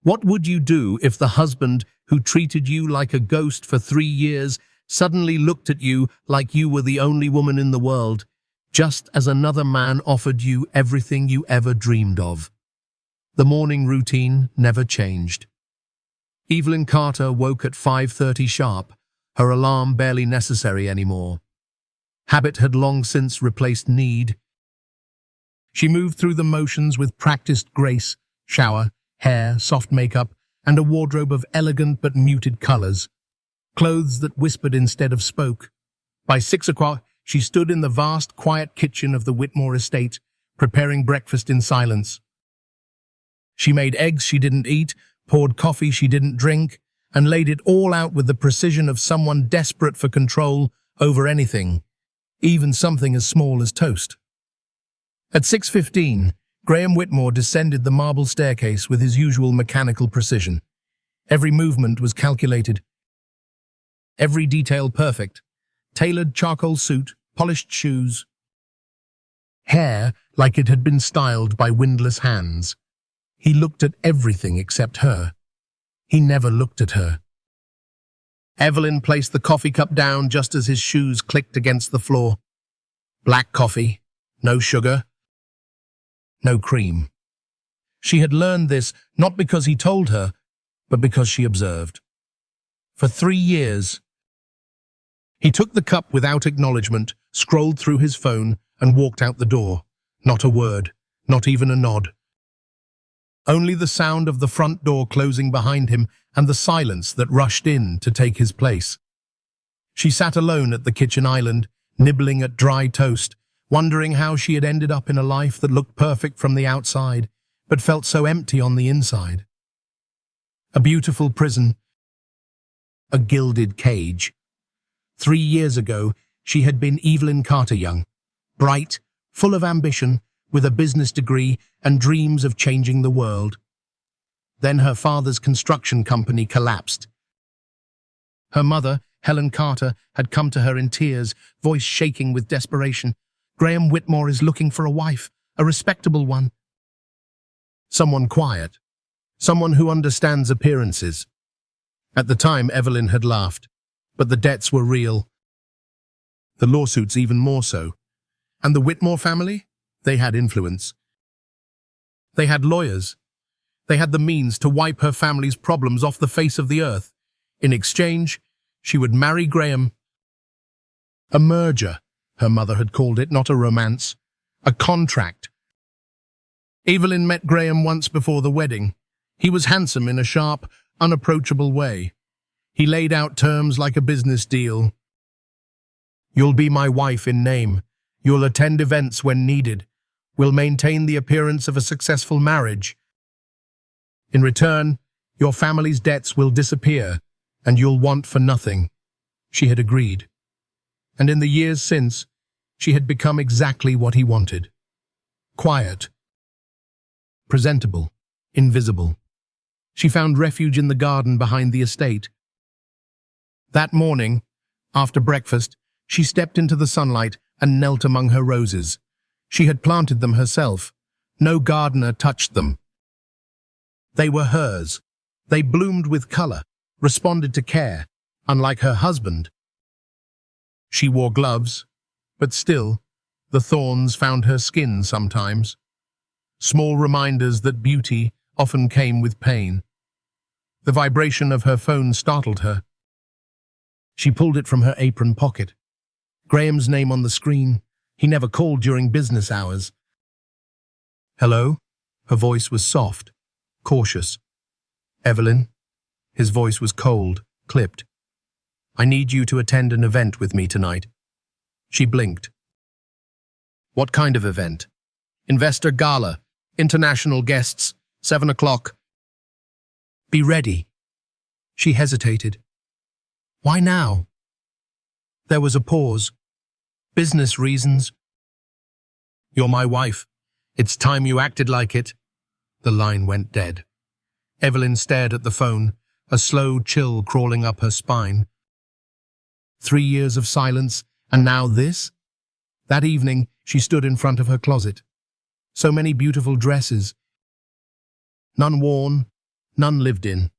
What would you do if the husband who treated you like a ghost for 3 years suddenly looked at you like you were the only woman in the world, just as another man offered you everything you ever dreamed of? The morning routine never changed. Evelyn Carter woke at 5:30 sharp, her alarm barely necessary anymore. Habit had long since replaced need. She moved through the motions with practiced grace, shower, hair, soft makeup, and a wardrobe of elegant but muted colors, clothes that whispered instead of spoke. By 6 o'clock, she stood in the vast, quiet kitchen of the Whitmore estate, preparing breakfast in silence. She made eggs she didn't eat, poured coffee she didn't drink, and laid it all out with the precision of someone desperate for control over anything, even something as small as toast. At 6:15, Graham Whitmore descended the marble staircase with his usual mechanical precision. Every movement was calculated, every detail perfect. Tailored charcoal suit, polished shoes, hair like it had been styled by windless hands. He looked at everything except her. He never looked at her. Evelyn placed the coffee cup down just as his shoes clicked against the floor. Black coffee, no sugar, no cream. She had learned this not because he told her, but because she observed. For 3 years, he took the cup without acknowledgement, scrolled through his phone, and walked out the door. Not a word, not even a nod. Only the sound of the front door closing behind him and the silence that rushed in to take his place. She sat alone at the kitchen island, nibbling at dry toast, wondering how she had ended up in a life that looked perfect from the outside, but felt so empty on the inside. A beautiful prison, a gilded cage. 3 years ago, she had been Evelyn Carter young, bright, full of ambition, with a business degree and dreams of changing the world. Then her father's construction company collapsed. Her mother, Helen Carter, had come to her in tears, voice shaking with desperation. "Graham Whitmore is looking for a wife, a respectable one. Someone quiet, someone who understands appearances." At the time, Evelyn had laughed, but the debts were real. The lawsuits even more so. And the Whitmore family? They had influence. They had lawyers. They had the means to wipe her family's problems off the face of the earth. In exchange, she would marry Graham. A merger, her mother had called it, not a romance. A contract. Evelyn met Graham once before the wedding. He was handsome in a sharp, unapproachable way. He laid out terms like a business deal. "You'll be my wife in name. You'll attend events when needed. We'll maintain the appearance of a successful marriage. In return, your family's debts will disappear, and you'll want for nothing." She had agreed. And in the years since, she had become exactly what he wanted. Quiet. Presentable. Invisible. She found refuge in the garden behind the estate. That morning, after breakfast, she stepped into the sunlight and knelt among her roses. She had planted them herself. No gardener touched them. They were hers. They bloomed with color, responded to care, unlike her husband. She wore gloves, but still, the thorns found her skin sometimes. Small reminders that beauty often came with pain. The vibration of her phone startled her. She pulled it from her apron pocket. Graham's name on the screen. He never called during business hours. "Hello?" Her voice was soft, cautious. "Evelyn?" His voice was cold, clipped. "I need you to attend an event with me tonight." She blinked. "What kind of event?" "Investor gala. International guests. 7 o'clock. "Be ready." She hesitated. "Why now?" There was a pause. "Business reasons." "You're my wife. It's time you acted like it." The line went dead. Evelyn stared at the phone, a slow chill crawling up her spine. 3 years of silence, and now this? That evening, she stood in front of her closet. So many beautiful dresses. None worn, none lived in.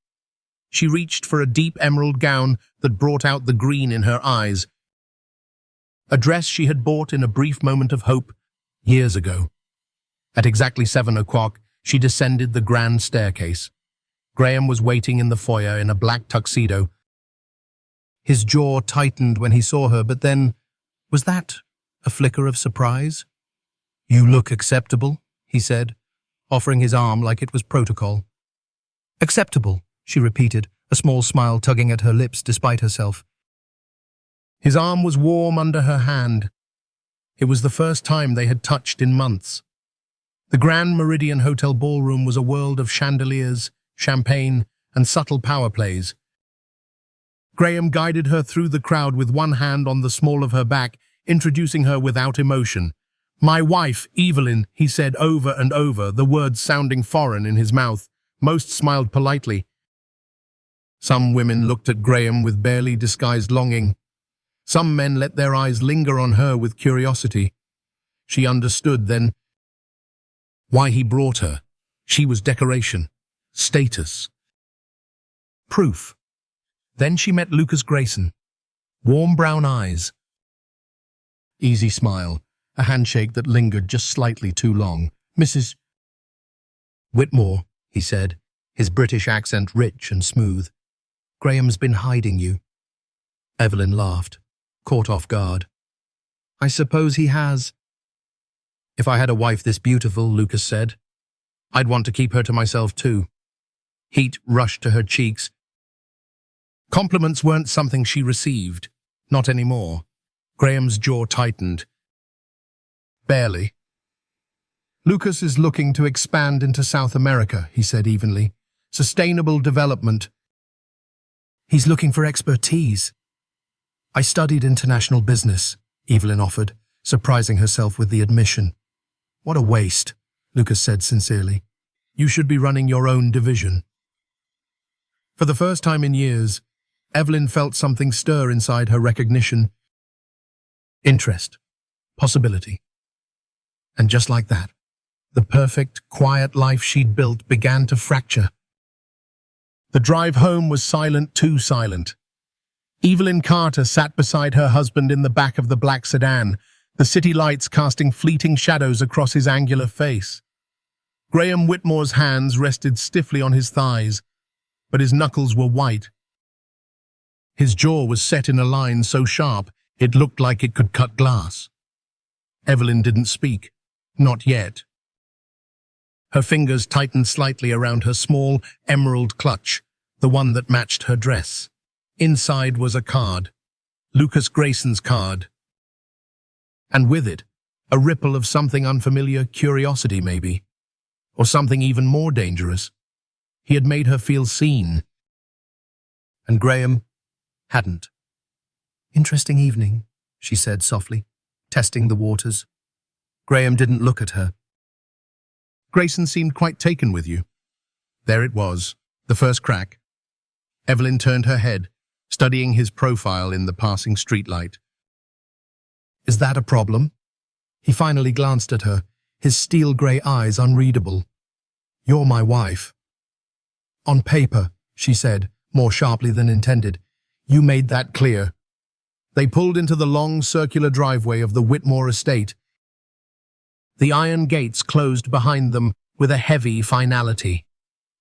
She reached for a deep emerald gown that brought out the green in her eyes, a dress she had bought in a brief moment of hope years ago. At exactly 7 o'clock, she descended the grand staircase. Graham was waiting in the foyer in a black tuxedo. His jaw tightened when he saw her, but then, was that a flicker of surprise? "You look acceptable," he said, offering his arm like it was protocol. "Acceptable," she repeated, a small smile tugging at her lips despite herself. His arm was warm under her hand. It was the first time they had touched in months. The Grand Meridian Hotel ballroom was a world of chandeliers, champagne, and subtle power plays. Graham guided her through the crowd with one hand on the small of her back, introducing her without emotion. "My wife, Evelyn," he said over and over, the words sounding foreign in his mouth. Most smiled politely. Some women looked at Graham with barely disguised longing. Some men let their eyes linger on her with curiosity. She understood then why he brought her. She was decoration, status, proof. Then she met Lucas Grayson. Warm brown eyes, easy smile, a handshake that lingered just slightly too long. "Mrs. Whitmore," he said, his British accent rich and smooth. "Graham's been hiding you." Evelyn laughed, caught off guard. "I suppose he has." "If I had a wife this beautiful," Lucas said, "I'd want to keep her to myself too." Heat rushed to her cheeks. Compliments weren't something she received. Not anymore. Graham's jaw tightened. "Barely." "Lucas is looking to expand into South America," he said evenly. "Sustainable development." "He's looking for expertise." "I studied international business," Evelyn offered, surprising herself with the admission. "What a waste," Lucas said sincerely. "You should be running your own division." For the first time in years, Evelyn felt something stir inside her recognition. Interest. Possibility. And just like that, the perfect, quiet life she'd built began to fracture. The drive home was silent, too silent. Evelyn Carter sat beside her husband in the back of the black sedan, the city lights casting fleeting shadows across his angular face. Graham Whitmore's hands rested stiffly on his thighs, but his knuckles were white. His jaw was set in a line so sharp it looked like it could cut glass. Evelyn didn't speak. Not yet. Her fingers tightened slightly around her small emerald clutch, the one that matched her dress. Inside was a card, Lucas Grayson's card. And with it, a ripple of something unfamiliar, curiosity maybe, or something even more dangerous. He had made her feel seen. And Graham hadn't. "Interesting evening," she said softly, testing the waters. Graham didn't look at her. "Grayson seemed quite taken with you." There it was, the first crack. Evelyn turned her head, studying his profile in the passing streetlight. "Is that a problem?" He finally glanced at her, his steel-grey eyes unreadable. "You're my wife." "On paper," she said, more sharply than intended. "You made that clear." They pulled into the long circular driveway of the Whitmore estate. The iron gates closed behind them with a heavy finality.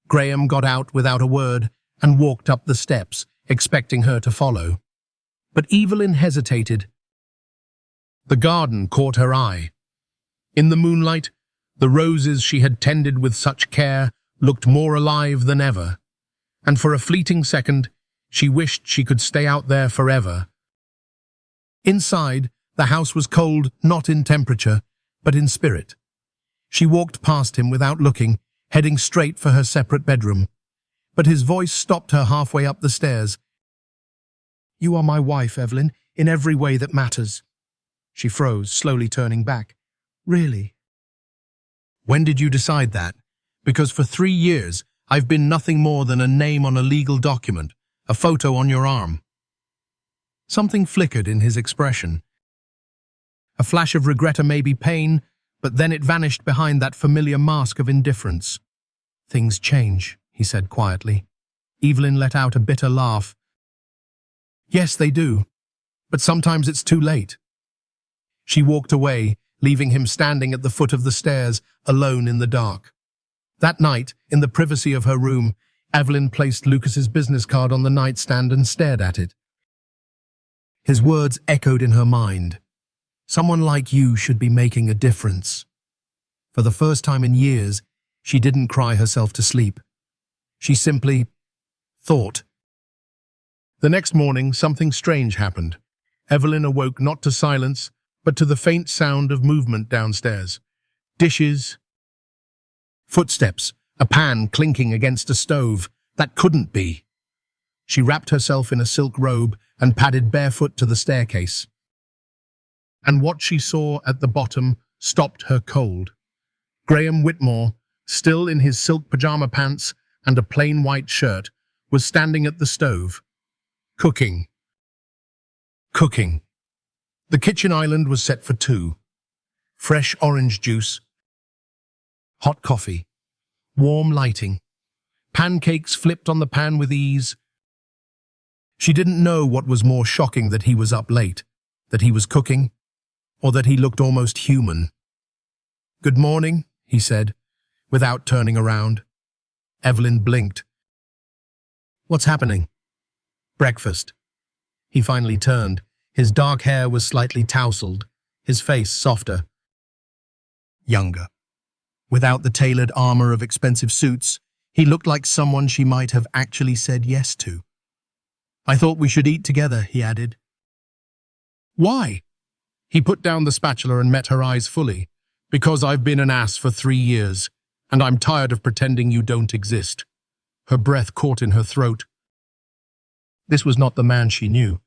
Graham got out without a word and walked up the steps, expecting her to follow. But Evelyn hesitated. The garden caught her eye. In the moonlight, the roses she had tended with such care looked more alive than ever, and for a fleeting second, she wished she could stay out there forever. Inside, the house was cold, not in temperature, but in spirit. She walked past him without looking, heading straight for her separate bedroom. But his voice stopped her halfway up the stairs. "You are my wife, Evelyn, in every way that matters." She froze, slowly turning back. "Really?" "When did you decide that? Because for 3 years, I've been nothing more than a name on a legal document, a photo on your arm." Something flickered in his expression. A flash of regret or maybe pain, but then it vanished behind that familiar mask of indifference. "Things change," he said quietly. Evelyn let out a bitter laugh. Yes, they do. But sometimes it's too late. She walked away, leaving him standing at the foot of the stairs, alone in the dark. That night, in the privacy of her room, Evelyn placed Lucas's business card on the nightstand and stared at it. His words echoed in her mind. Someone like you should be making a difference. For the first time in years, she didn't cry herself to sleep. She simply thought. The next morning, something strange happened. Evelyn awoke not to silence, but to the faint sound of movement downstairs. Dishes, footsteps, a pan clinking against a stove. That couldn't be. She wrapped herself in a silk robe and padded barefoot to the staircase. And what she saw at the bottom stopped her cold. Graham Whitmore, still in his silk pajama pants and a plain white shirt, was standing at the stove. Cooking. The kitchen island was set for two. Fresh orange juice, hot coffee, warm lighting. Pancakes flipped on the pan with ease. She didn't know what was more shocking, that he was up late, that he was cooking, or that he looked almost human. "Good morning," he said, without turning around. Evelyn blinked. "What's happening?" "Breakfast." He finally turned. His dark hair was slightly tousled, his face softer, younger. Without the tailored armor of expensive suits, he looked like someone she might have actually said yes to. "I thought we should eat together," he added. "Why?" He put down the spatula and met her eyes fully. "Because I've been an ass for 3 years, and I'm tired of pretending you don't exist." Her breath caught in her throat. This was not the man she knew.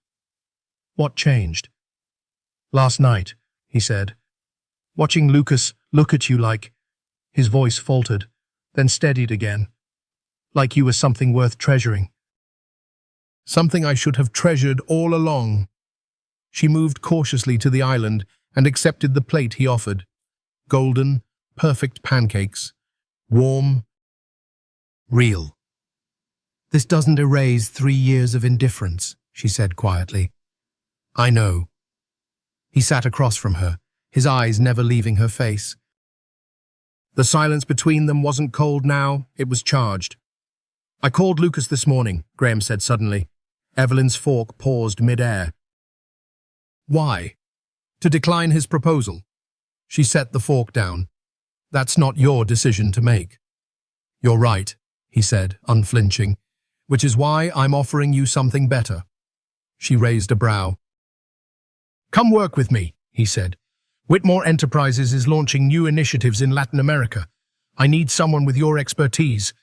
What changed? "Last night," he said, "watching Lucas look at you like—" His voice faltered, then steadied again. "Like you were something worth treasuring." "Something I should have treasured all along." She moved cautiously to the island and accepted the plate he offered. Golden, perfect pancakes. Warm, real. "This doesn't erase 3 years of indifference," she said quietly. "I know." He sat across from her, his eyes never leaving her face. The silence between them wasn't cold now, it was charged. "I called Lucas this morning," Graham said suddenly. Evelyn's fork paused mid-air. "Why?" "To decline his proposal." She set the fork down. "That's not your decision to make." "You're right," he said, unflinching, "which is why I'm offering you something better." She raised a brow. "Come work with me," he said. "Whitmore Enterprises is launching new initiatives in Latin America. I need someone with your expertise."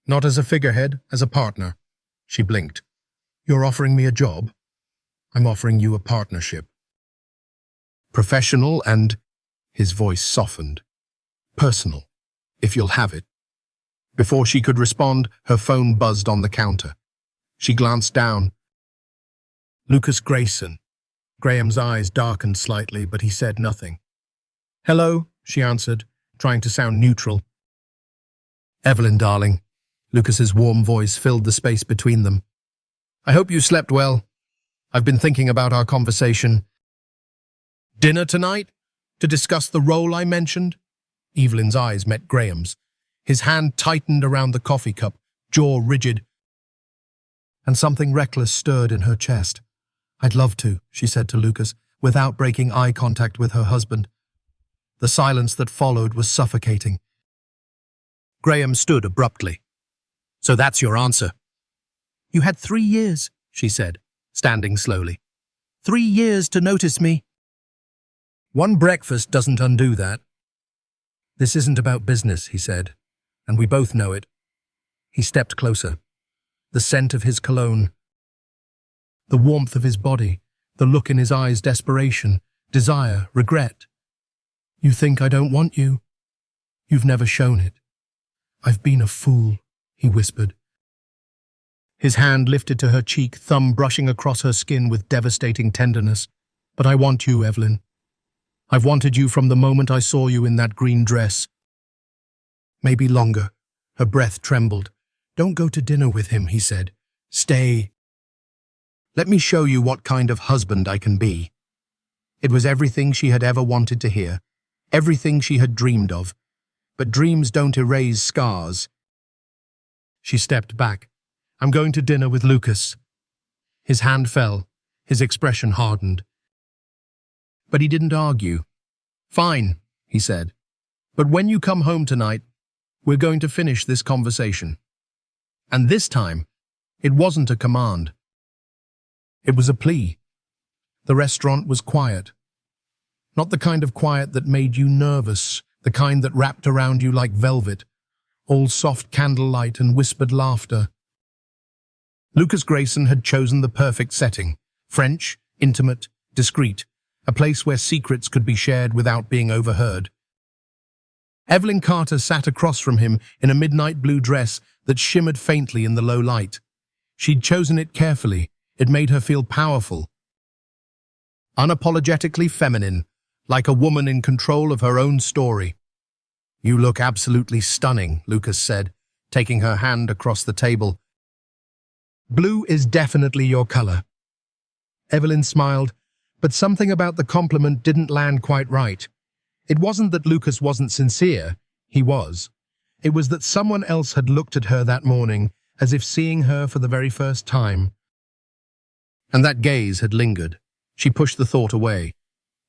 "Not as a figurehead, as a partner." She blinked. "You're offering me a job?" "I'm offering you a partnership. Professional and—" His voice softened. "Personal, if you'll have it." Before she could respond, her phone buzzed on the counter. She glanced down. Lucas Grayson. Graham's eyes darkened slightly, but he said nothing. "Hello," she answered, trying to sound neutral. "Evelyn, darling." Lucas's warm voice filled the space between them. "I hope you slept well. I've been thinking about our conversation." "Dinner tonight? To discuss the role I mentioned?" Evelyn's eyes met Graham's. His hand tightened around the coffee cup, jaw rigid, and something reckless stirred in her chest. "I'd love to," she said to Lucas, without breaking eye contact with her husband. The silence that followed was suffocating. Graham stood abruptly. "So that's your answer?" "You had 3 years," she said, standing slowly. 3 years to notice me." "One breakfast doesn't undo that." "This isn't about business," he said, "and we both know it." He stepped closer. The scent of his cologne, the warmth of his body, the look in his eyes, desperation, desire, regret. "You think I don't want you? You've never shown it." "I've been a fool," he whispered. His hand lifted to her cheek, thumb brushing across her skin with devastating tenderness. "But I want you, Evelyn. I've wanted you from the moment I saw you in that green dress." "Maybe longer." Her breath trembled. "Don't go to dinner with him," he said. "Stay. Let me show you what kind of husband I can be." It was everything she had ever wanted to hear, everything she had dreamed of. But dreams don't erase scars. She stepped back. "I'm going to dinner with Lucas." His hand fell. His expression hardened. But he didn't argue. "Fine," he said. "But when you come home tonight, we're going to finish this conversation." And this time, it wasn't a command. It was a plea. The restaurant was quiet. Not the kind of quiet that made you nervous, the kind that wrapped around you like velvet, all soft candlelight and whispered laughter. Lucas Grayson had chosen the perfect setting. French, intimate, discreet, a place where secrets could be shared without being overheard. Evelyn Carter sat across from him in a midnight blue dress that shimmered faintly in the low light. She'd chosen it carefully. It made her feel powerful. Unapologetically feminine, like a woman in control of her own story. "You look absolutely stunning," Lucas said, taking her hand across the table. "Blue is definitely your color." Evelyn smiled, but something about the compliment didn't land quite right. It wasn't that Lucas wasn't sincere. He was. It was that someone else had looked at her that morning, as if seeing her for the very first time. And that gaze had lingered. She pushed the thought away.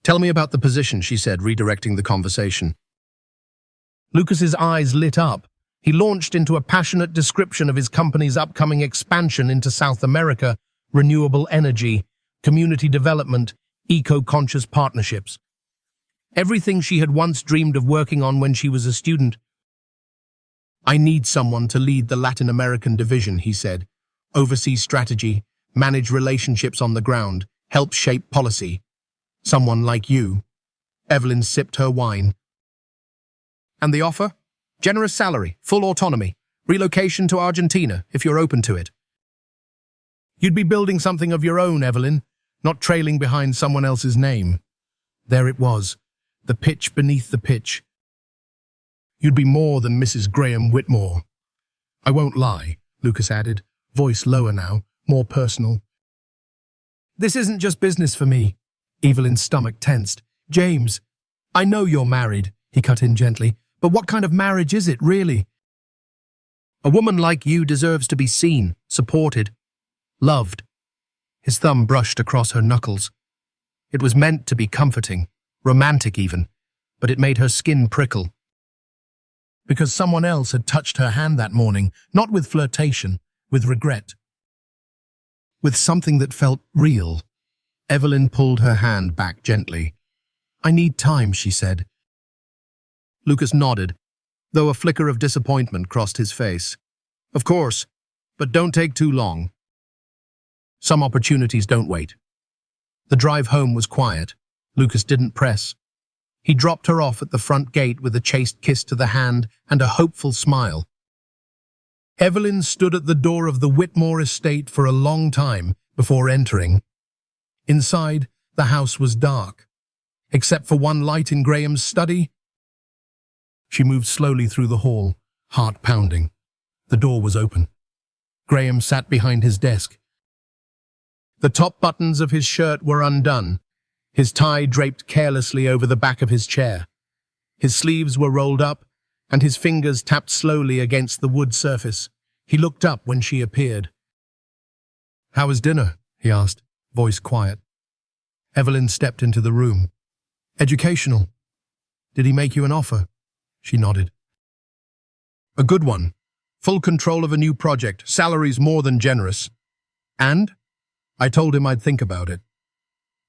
"Tell me about the position," she said, redirecting the conversation. Lucas's eyes lit up. He launched into a passionate description of his company's upcoming expansion into South America, renewable energy, community development, eco-conscious partnerships. Everything she had once dreamed of working on when she was a student. "I need someone to lead the Latin American division," he said. "Oversee strategy, manage relationships on the ground, help shape policy. Someone like you." Evelyn sipped her wine. "And the offer? Generous salary, full autonomy, relocation to Argentina, if you're open to it." "You'd be building something of your own, Evelyn, not trailing behind someone else's name." There it was, the pitch beneath the pitch. "You'd be more than Mrs. Graham Whitmore." "I won't lie," Lucas added, voice lower now, more personal. "This isn't just business for me." Evelyn's stomach tensed. "James, I know you're married," he cut in gently, "but what kind of marriage is it, really? A woman like you deserves to be seen, supported, loved." His thumb brushed across her knuckles. It was meant to be comforting, romantic even, but it made her skin prickle. Because someone else had touched her hand that morning, not with flirtation, with regret. With something that felt real. Evelyn pulled her hand back gently. "I need time," she said. Lucas nodded, though a flicker of disappointment crossed his face. "Of course, but don't take too long. Some opportunities don't wait." The drive home was quiet. Lucas didn't press. He dropped her off at the front gate with a chaste kiss to the hand and a hopeful smile. Evelyn stood at the door of the Whitmore estate for a long time before entering. Inside, the house was dark, except for one light in Graham's study. She moved slowly through the hall, heart pounding. The door was open. Graham sat behind his desk. The top buttons of his shirt were undone, his tie draped carelessly over the back of his chair. His sleeves were rolled up, and his fingers tapped slowly against the wood surface. He looked up when she appeared. "How was dinner?" he asked, voice quiet. Evelyn stepped into the room. "Educational. Did he make you an offer?" She nodded. "A good one. Full control of a new project, salaries more than generous. And? I told him I'd think about it."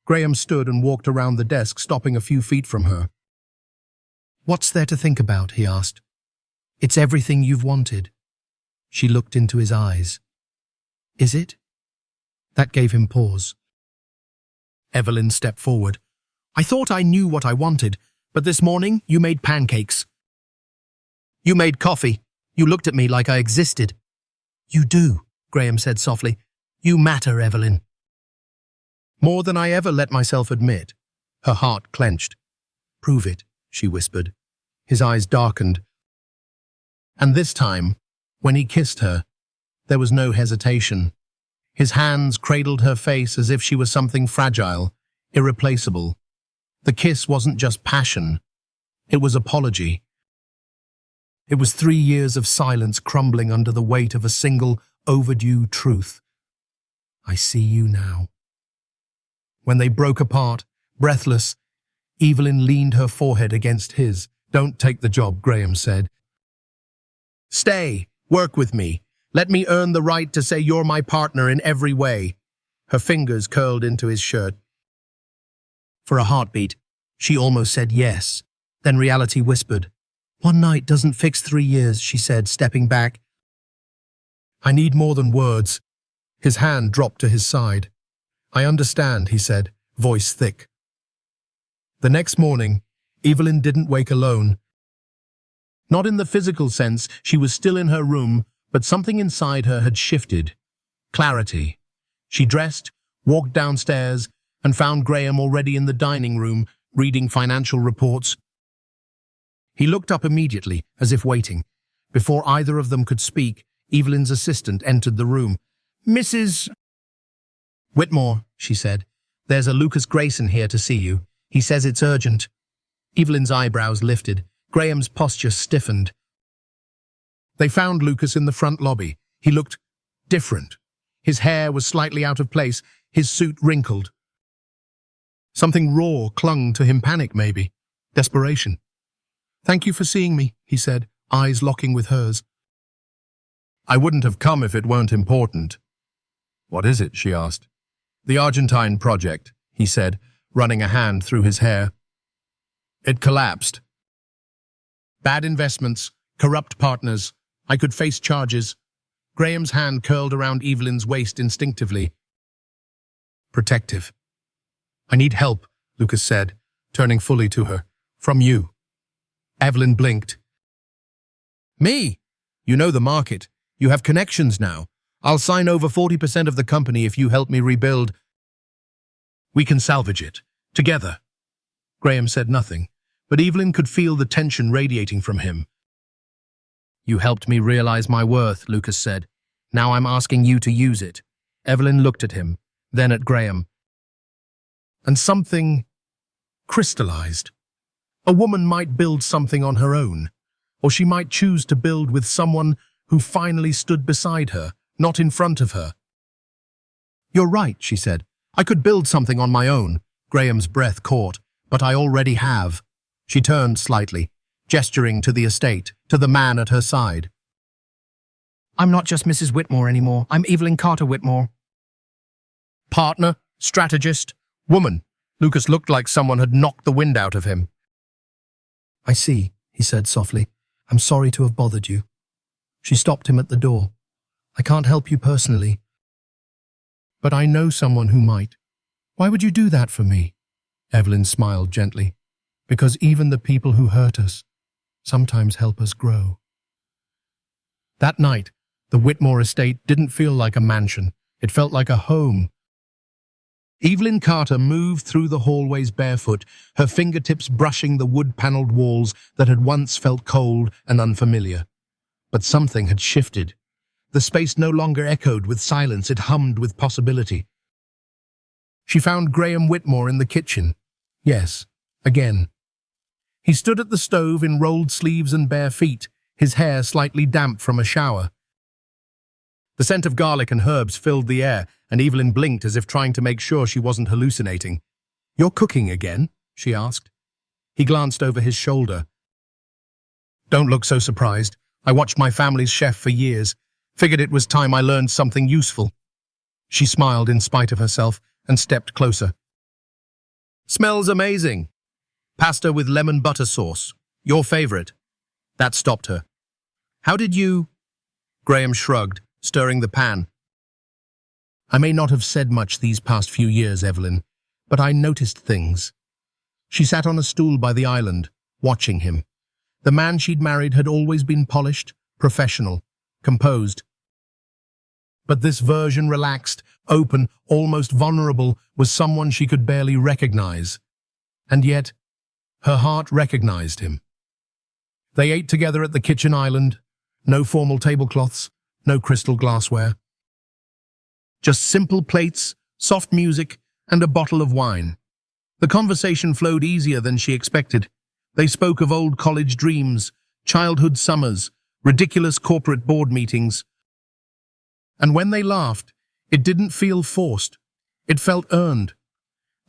Graham stood and walked around the desk, stopping a few feet from her. "What's there to think about?" he asked. "It's everything you've wanted." She looked into his eyes. "Is it?" That gave him pause. Evelyn stepped forward. "I thought I knew what I wanted, but this morning you made pancakes. You made coffee. You looked at me like I existed." "You do," Graham said softly. "You matter, Evelyn." "More than I ever let myself admit." Her heart clenched. "Prove it," she whispered. His eyes darkened. And this time, when he kissed her, there was no hesitation. His hands cradled her face as if she was something fragile, irreplaceable. The kiss wasn't just passion. It was apology. It was 3 years of silence crumbling under the weight of a single, overdue truth. I see you now. When they broke apart, breathless, Evelyn leaned her forehead against his. Don't take the job, Graham said. Stay, work with me. Let me earn the right to say you're my partner in every way. Her fingers curled into his shirt. For a heartbeat, she almost said yes. Then reality whispered. 1 night doesn't fix 3 years, she said, stepping back. I need more than words. His hand dropped to his side. I understand, he said, voice thick. The next morning, Evelyn didn't wake alone. Not in the physical sense, she was still in her room, but something inside her had shifted. Clarity. She dressed, walked downstairs, and found Graham already in the dining room, reading financial reports. He looked up immediately, as if waiting. Before either of them could speak, Evelyn's assistant entered the room. Mrs. Whitmore, she said, there's a Lucas Grayson here to see you. He says it's urgent. Evelyn's eyebrows lifted. Graham's posture stiffened. They found Lucas in the front lobby. He looked different. His hair was slightly out of place, his suit wrinkled. Something raw clung to him, panic maybe, desperation. Thank you for seeing me, he said, eyes locking with hers. I wouldn't have come if it weren't important. What is it, she asked. The Argentine project, he said, running a hand through his hair. It collapsed. Bad investments, corrupt partners. I could face charges. Graham's hand curled around Evelyn's waist instinctively. Protective. I need help, Lucas said, turning fully to her. From you. Evelyn blinked. Me? You know the market. You have connections now. I'll sign over 40% of the company if you help me rebuild. We can salvage it. Together. Graham said nothing, but Evelyn could feel the tension radiating from him. You helped me realize my worth, Lucas said. Now I'm asking you to use it. Evelyn looked at him, then at Graham. And something crystallized. A woman might build something on her own, or she might choose to build with someone who finally stood beside her, not in front of her. You're right, she said. I could build something on my own. Graham's breath caught, but I already have. She turned slightly, gesturing to the estate, to the man at her side. I'm not just Mrs. Whitmore anymore. I'm Evelyn Carter Whitmore. Partner, strategist, woman. Lucas looked like someone had knocked the wind out of him. I see, he said softly. I'm sorry to have bothered you. She stopped him at the door. I can't help you personally, but I know someone who might. Why would you do that for me? Evelyn smiled gently. Because even the people who hurt us sometimes help us grow. That night, the Whitmore estate didn't feel like a mansion. It felt like a home. Evelyn Carter moved through the hallways barefoot, her fingertips brushing the wood-paneled walls that had once felt cold and unfamiliar. But something had shifted. The space no longer echoed with silence, it hummed with possibility. She found Graham Whitmore in the kitchen. Yes, again. He stood at the stove in rolled sleeves and bare feet, his hair slightly damp from a shower. The scent of garlic and herbs filled the air, and Evelyn blinked as if trying to make sure she wasn't hallucinating. You're cooking again? She asked. He glanced over his shoulder. Don't look so surprised. I watched my family's chef for years. Figured it was time I learned something useful. She smiled in spite of herself and stepped closer. Smells amazing. Pasta with lemon butter sauce. Your favorite. That stopped her. How did you... Graham shrugged, stirring the pan. I may not have said much these past few years, Evelyn, but I noticed things. She sat on a stool by the island, watching him. The man she'd married had always been polished, professional, composed. But this version, relaxed, open, almost vulnerable, was someone she could barely recognize. And yet, her heart recognized him. They ate together at the kitchen island, No formal tablecloths, no crystal glassware. Just simple plates, soft music, and a bottle of wine. The conversation flowed easier than she expected. They spoke of old college dreams, childhood summers, ridiculous corporate board meetings. And when they laughed, it didn't feel forced. It felt earned.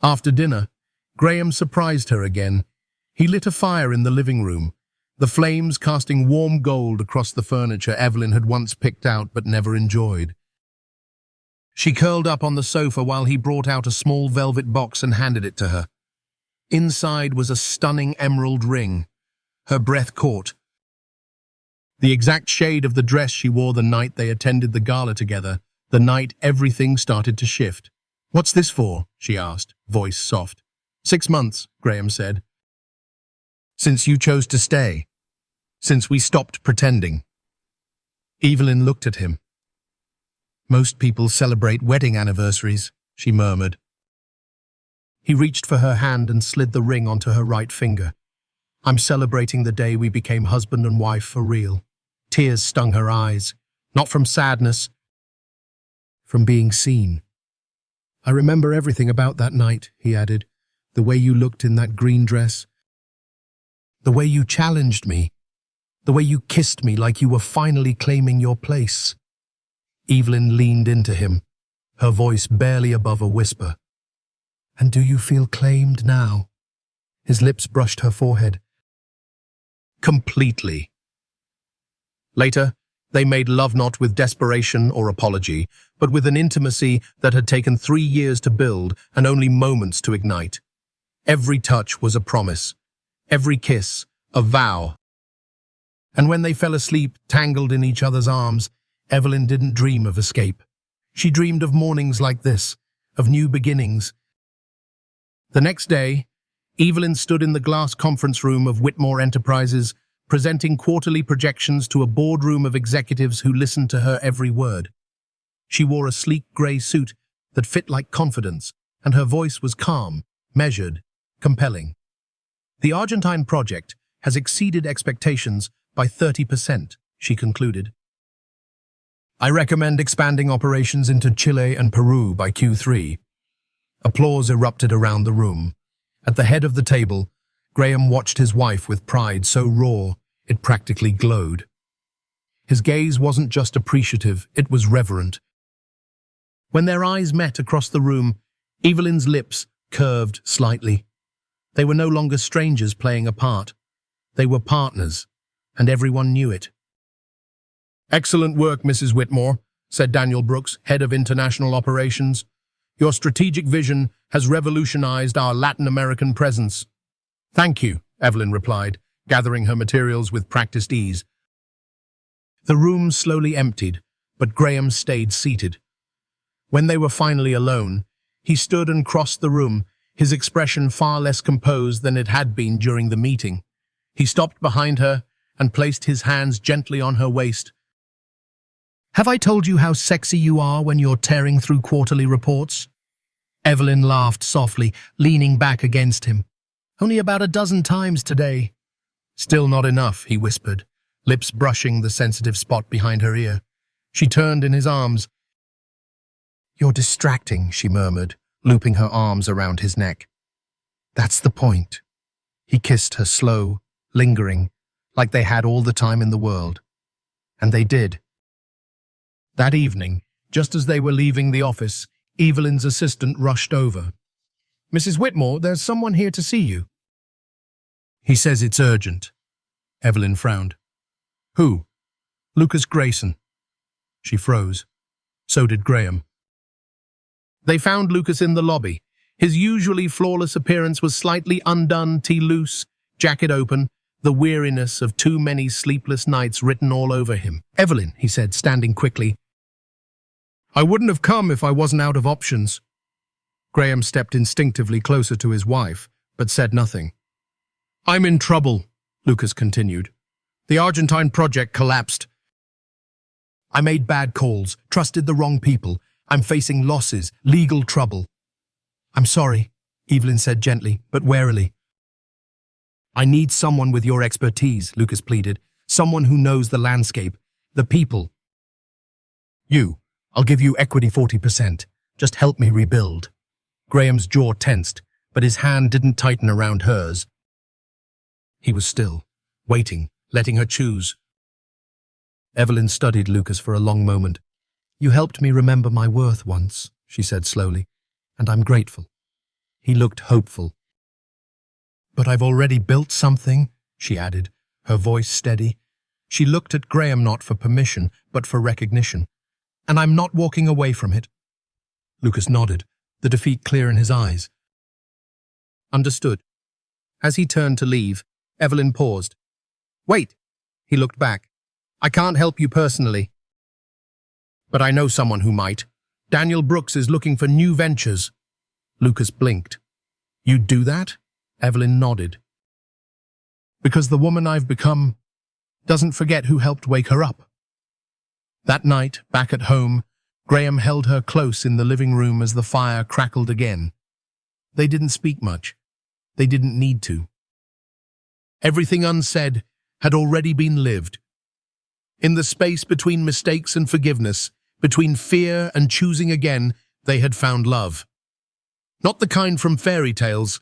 After dinner, Graham surprised her again. He lit a fire in the living room, the flames casting warm gold across the furniture Evelyn had once picked out but never enjoyed. She curled up on the sofa while he brought out a small velvet box and handed it to her. Inside was a stunning emerald ring. Her breath caught. The exact shade of the dress she wore the night they attended the gala together, the night everything started to shift. "What's this for?" she asked, voice soft. 6 months, Graham said. "Since you chose to stay. Since we stopped pretending." Evelyn looked at him. "Most people celebrate wedding anniversaries," she murmured. He reached for her hand and slid the ring onto her right finger. "I'm celebrating the day we became husband and wife for real." Tears stung her eyes, not from sadness, from being seen. "I remember everything about that night," he added. "The way you looked in that green dress. The way you challenged me. The way you kissed me like you were finally claiming your place." Evelyn leaned into him, her voice barely above a whisper. "And do you feel claimed now?" His lips brushed her forehead. "Completely." Later, they made love not with desperation or apology, but with an intimacy that had taken 3 years to build and only moments to ignite. Every touch was a promise, every kiss a vow. And when they fell asleep, tangled in each other's arms, Evelyn didn't dream of escape. She dreamed of mornings like this, of new beginnings. The next day, Evelyn stood in the glass conference room of Whitmore Enterprises, presenting quarterly projections to a boardroom of executives who listened to her every word. She wore a sleek grey suit that fit like confidence, and her voice was calm, measured, compelling. "The Argentine project has exceeded expectations by 30%, she concluded. "I recommend expanding operations into Chile and Peru by Q3. Applause erupted around the room. At the head of the table, Graham watched his wife with pride so raw it practically glowed. His gaze wasn't just appreciative, it was reverent. When their eyes met across the room, Evelyn's lips curved slightly. They were no longer strangers playing a part. They were partners, and everyone knew it. "Excellent work, Mrs. Whitmore," said Daniel Brooks, head of international operations. "Your strategic vision has revolutionized our Latin American presence." "Thank you," Evelyn replied, gathering her materials with practiced ease. The room slowly emptied, but Graham stayed seated. When they were finally alone, he stood and crossed the room, his expression far less composed than it had been during the meeting. He stopped behind her and placed his hands gently on her waist. "Have I told you how sexy you are when you're tearing through quarterly reports?" Evelyn laughed softly, leaning back against him. "Only about a dozen times today." "Still not enough," he whispered, lips brushing the sensitive spot behind her ear. She turned in his arms. "You're distracting," she murmured, looping her arms around his neck. "That's the point." He kissed her slow, lingering, like they had all the time in the world. And they did. That evening, just as they were leaving the office, Evelyn's assistant rushed over. "Mrs. Whitmore, there's someone here to see you." "He says it's urgent." Evelyn frowned. "Who?" "Lucas Grayson." She froze. So did Graham. They found Lucas in the lobby. His usually flawless appearance was slightly undone, tee loose, jacket open, the weariness of too many sleepless nights written all over him. "Evelyn," he said, standing quickly. "I wouldn't have come if I wasn't out of options." Graham stepped instinctively closer to his wife, but said nothing. "I'm in trouble," Lucas continued. "The Argentine project collapsed. I made bad calls, trusted the wrong people. I'm facing losses, legal trouble." "I'm sorry," Evelyn said gently, but warily. "I need someone with your expertise," Lucas pleaded. "Someone who knows the landscape, The people. I'll give you equity 40%. Just help me rebuild. Graham's jaw tensed, but his hand didn't tighten around hers. He was still, waiting, letting her choose. Evelyn studied Lucas for a long moment. You helped me remember my worth once, she said slowly, and I'm grateful. He looked hopeful. But I've already built something, she added, her voice steady. She looked at Graham not for permission, but for recognition. And I'm not walking away from it. Lucas nodded, the defeat clear in his eyes. Understood. As he turned to leave, Evelyn paused. Wait, he looked back. I can't help you personally. But I know someone who might. Daniel Brooks is looking for new ventures. Lucas blinked. You'd do that? Evelyn nodded. Because the woman I've become doesn't forget who helped wake her up. That night, back at home, Graham held her close in the living room as the fire crackled again. They didn't speak much. They didn't need to. Everything unsaid had already been lived. In the space between mistakes and forgiveness, between fear and choosing again, they had found love. Not the kind from fairy tales.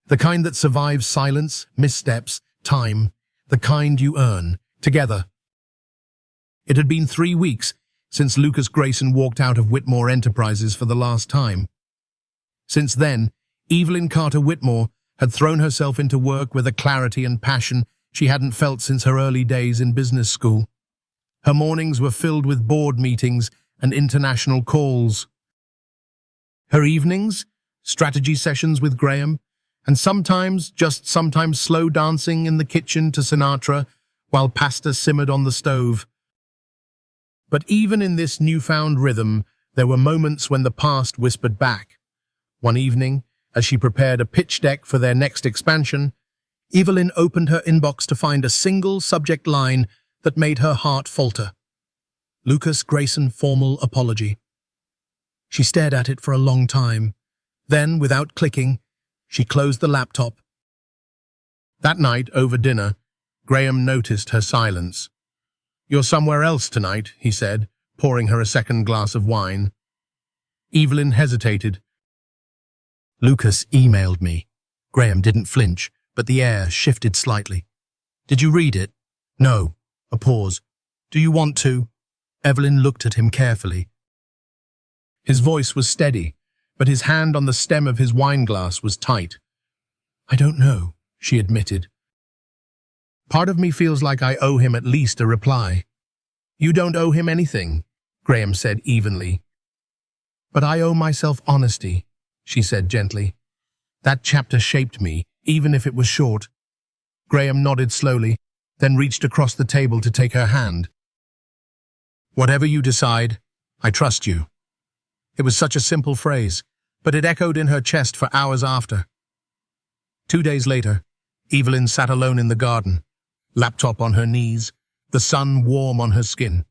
The kind that survives silence, missteps, time. The kind you earn, together. It had been 3 weeks since Lucas Grayson walked out of Whitmore Enterprises for the last time. Since then, Evelyn Carter Whitmore had thrown herself into work with a clarity and passion she hadn't felt since her early days in business school. Her mornings were filled with board meetings and international calls. Her evenings, strategy sessions with Graham, and sometimes slow dancing in the kitchen to Sinatra while pasta simmered on the stove. But even in this newfound rhythm, there were moments when the past whispered back. One evening, as she prepared a pitch deck for their next expansion, Evelyn opened her inbox to find a single subject line that made her heart falter. Lucas Grayson formal apology. She stared at it for a long time. Then, without clicking, she closed the laptop. That night, over dinner, Graham noticed her silence. You're somewhere else tonight, he said, pouring her a second glass of wine. Evelyn hesitated. Lucas emailed me. Graham didn't flinch, but the air shifted slightly. Did you read it? No. A pause. Do you want to? Evelyn looked at him carefully. His voice was steady, but his hand on the stem of his wineglass was tight. I don't know, she admitted. Part of me feels like I owe him at least a reply. You don't owe him anything, Graham said evenly. But I owe myself honesty, she said gently. That chapter shaped me, even if it was short. Graham nodded slowly, then reached across the table to take her hand. Whatever you decide, I trust you. It was such a simple phrase, but it echoed in her chest for hours after. 2 days later, Evelyn sat alone in the garden, laptop on her knees, the sun warm on her skin.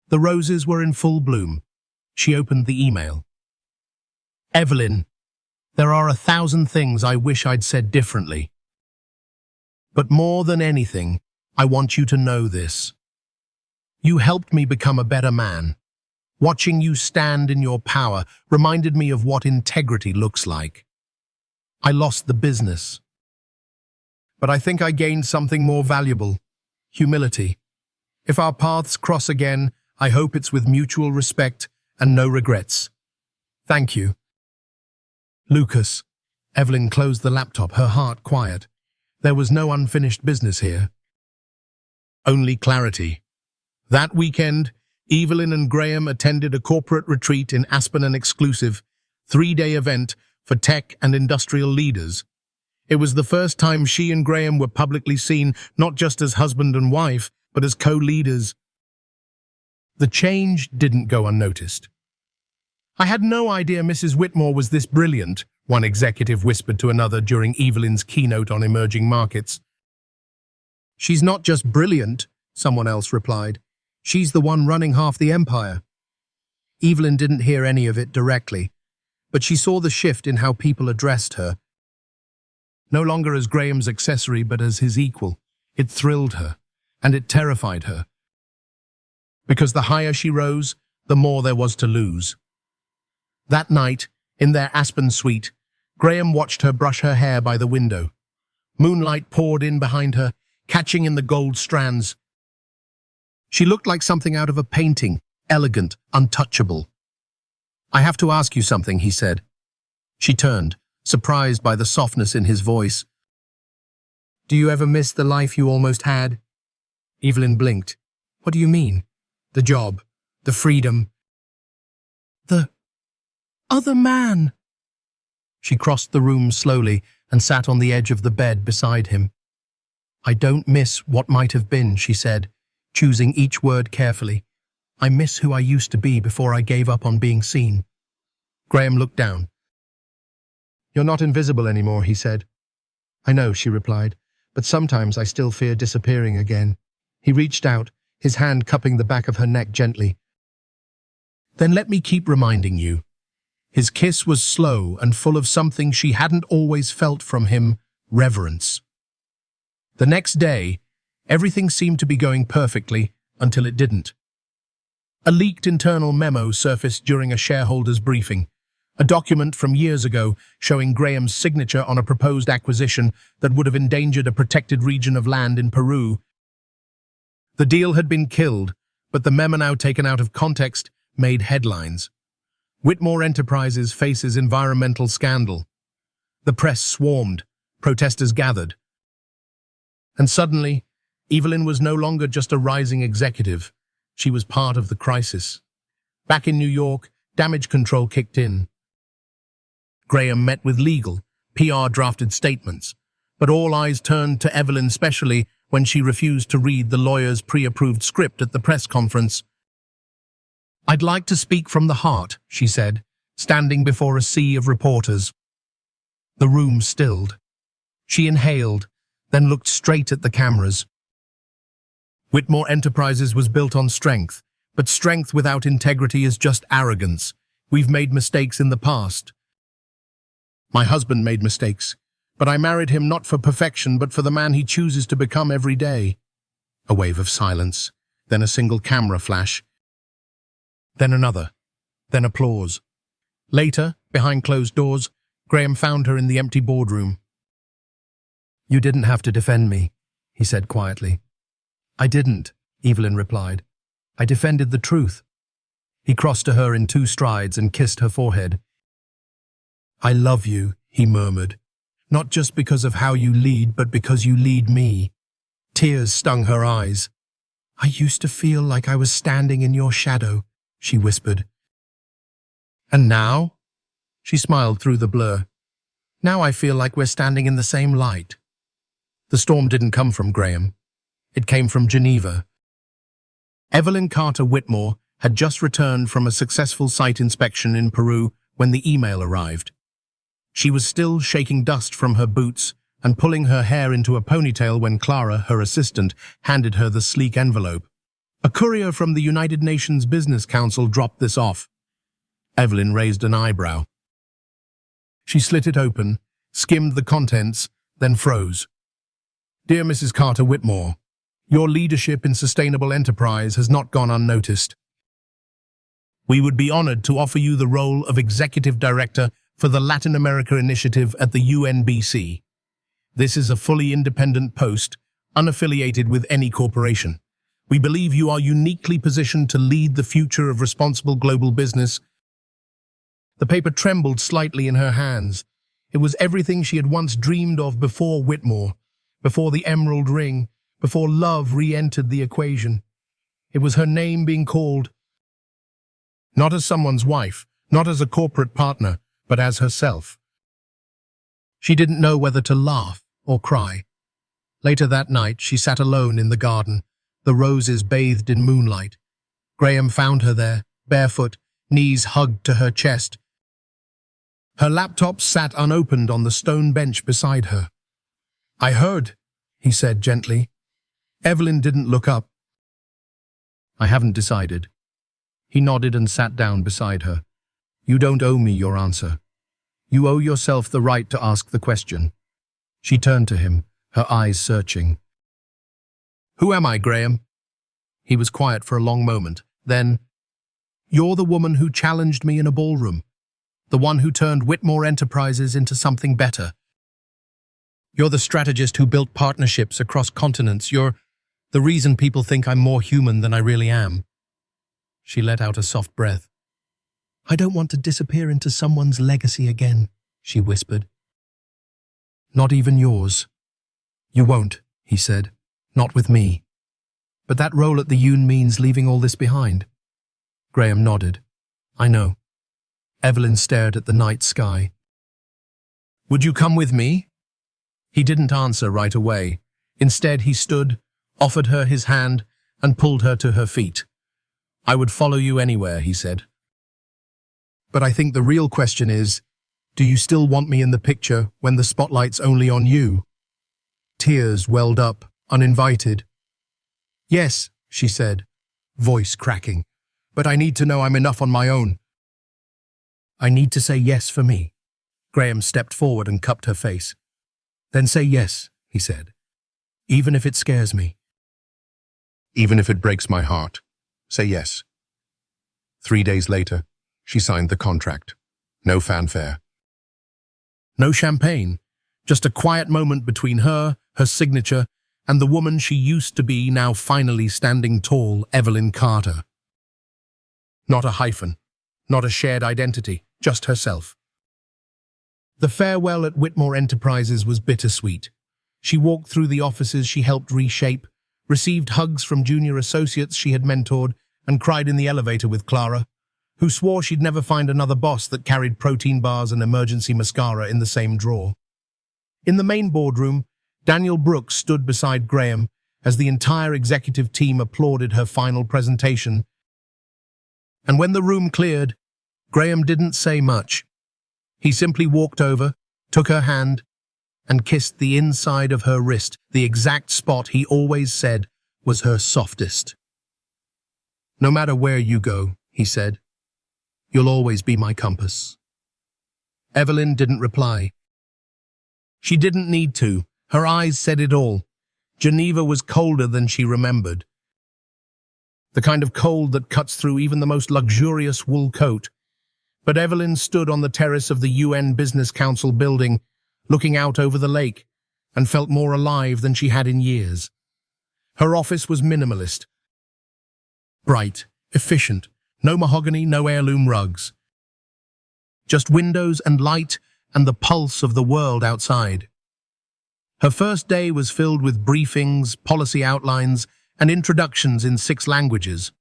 The roses were in full bloom. She opened the email. Evelyn, there are 1,000 things I wish I'd said differently. But more than anything, I want you to know this. You helped me become a better man. Watching you stand in your power reminded me of what integrity looks like. I lost the business. But I think I gained something more valuable. Humility. If our paths cross again, I hope it's with mutual respect and no regrets. Thank you. Lucas. Evelyn closed the laptop, her heart quiet. There was no unfinished business here. Only clarity. That weekend, Evelyn and Graham attended a corporate retreat in Aspen, an exclusive 3-day event for tech and industrial leaders. It was the first time she and Graham were publicly seen not just as husband and wife, but as co-leaders. The change didn't go unnoticed. I had no idea Mrs. Whitmore was this brilliant, one executive whispered to another during Evelyn's keynote on emerging markets. She's not just brilliant, someone else replied. She's the one running half the empire. Evelyn didn't hear any of it directly, but she saw the shift in how people addressed her. No longer as Graham's accessory, but as his equal. It thrilled her. and it terrified her. Because the higher she rose, the more there was to lose. That night, in their Aspen suite, Graham watched her brush her hair by the window. Moonlight poured in behind her, catching in the gold strands. She looked like something out of a painting, elegant, untouchable. "I have to ask you something," he said. She turned, surprised by the softness in his voice. "Do you ever miss the life you almost had?" Evelyn blinked. "What do you mean?" "The job, the freedom." "The other man." She crossed the room slowly and sat on the edge of the bed beside him. "I don't miss what might have been," she said, choosing each word carefully. "I miss who I used to be before I gave up on being seen." Graham looked down. "You're not invisible anymore," he said. "I know," she replied, "but sometimes I still fear disappearing again." He reached out, his hand cupping the back of her neck gently. "Then let me keep reminding you." His kiss was slow and full of something she hadn't always felt from him, reverence. The next day, everything seemed to be going perfectly until it didn't. A leaked internal memo surfaced during a shareholders' briefing, a document from years ago showing Graham's signature on a proposed acquisition that would have endangered a protected region of land in Peru. The deal had been killed, but the memo, now taken out of context, made headlines. Whitmore Enterprises faces environmental scandal. The press swarmed, protesters gathered. And suddenly, Evelyn was no longer just a rising executive. She was part of the crisis. Back in New York, damage control kicked in. Graham met with legal, PR drafted statements, but all eyes turned to Evelyn, especially when she refused to read the lawyer's pre-approved script at the press conference. "I'd like to speak from the heart," she said, standing before a sea of reporters. The room stilled. She inhaled, then looked straight at the cameras. Whitmore Enterprises was built on strength, but strength without integrity is just arrogance. We've made mistakes in the past. My husband made mistakes, but I married him not for perfection, but for the man he chooses to become every day. A wave of silence, then a single camera flash, then another, then applause. Later, behind closed doors, Graham found her in the empty boardroom. "You didn't have to defend me," he said quietly. "I didn't," Evelyn replied. "I defended the truth." He crossed to her in 2 strides and kissed her forehead. "I love you," he murmured, "not just because of how you lead, but because you lead me." Tears stung her eyes. "I used to feel like I was standing in your shadow," she whispered. "And now?" She smiled through the blur. "Now I feel like we're standing in the same light." The storm didn't come from Graham. It came from Geneva. Evelyn Carter Whitmore had just returned from a successful site inspection in Peru when the email arrived. She was still shaking dust from her boots and pulling her hair into a ponytail when Clara, her assistant, handed her the sleek envelope. A courier from the United Nations Business Council dropped this off. Evelyn raised an eyebrow. She slit it open, skimmed the contents, then froze. "Dear Mrs. Carter Whitmore, your leadership in sustainable enterprise has not gone unnoticed. We would be honored to offer you the role of Executive Director for the Latin America Initiative at the UNBC. This is a fully independent post, unaffiliated with any corporation. We believe you are uniquely positioned to lead the future of responsible global business." The paper trembled slightly in her hands. It was everything she had once dreamed of before Whitmore, before the emerald ring, before love re-entered the equation. It was her name being called, not as someone's wife, not as a corporate partner, but as herself. She didn't know whether to laugh or cry. Later that night, she sat alone in the garden, the roses bathed in moonlight. Graham found her there, barefoot, knees hugged to her chest. Her laptop sat unopened on the stone bench beside her. "I heard," he said gently. Evelyn didn't look up. "I haven't decided." He nodded and sat down beside her. "You don't owe me your answer. You owe yourself the right to ask the question." She turned to him, her eyes searching. Who am I, Graham? He was quiet for a long moment. Then, you're the woman who challenged me in a ballroom. The one who turned Whitmore Enterprises into something better. You're the strategist who built partnerships across continents. You're the reason people think I'm more human than I really am. She let out a soft breath. I don't want to disappear into someone's legacy again, she whispered. Not even yours. You won't, he said. Not with me. But that role at the Union means leaving all this behind. Graham nodded. I know. Evelyn stared at the night sky. Would you come with me? He didn't answer right away. Instead, he stood, offered her his hand, and pulled her to her feet. I would follow you anywhere, he said. But I think the real question is, do you still want me in the picture when the spotlight's only on you? Tears welled up, uninvited. Yes, she said, voice cracking. But I need to know I'm enough on my own. I need to say yes for me. Graham stepped forward and cupped her face. Then say yes, he said. Even if it scares me. Even if it breaks my heart. Say yes. 3 days later, she signed the contract. No fanfare. No champagne. Just a quiet moment between her signature, and the woman she used to be, now finally standing tall, Evelyn Carter. Not a hyphen. Not a shared identity. Just herself. The farewell at Whitmore Enterprises was bittersweet. She walked through the offices she helped reshape, received hugs from junior associates she had mentored, and cried in the elevator with Clara, who swore she'd never find another boss that carried protein bars and emergency mascara in the same drawer. In the main boardroom, Daniel Brooks stood beside Graham as the entire executive team applauded her final presentation. And when the room cleared, Graham didn't say much. He simply walked over, took her hand, and kissed the inside of her wrist, the exact spot he always said was her softest. No matter where you go, he said, you'll always be my compass. Evelyn didn't reply. She didn't need to. Her eyes said it all. Geneva was colder than she remembered. The kind of cold that cuts through even the most luxurious wool coat. But Evelyn stood on the terrace of the UN Business Council building, looking out over the lake, and felt more alive than she had in years. Her office was minimalist. Bright, efficient, no mahogany, no heirloom rugs. Just windows and light and the pulse of the world outside. Her first day was filled with briefings, policy outlines, and introductions in 6 languages.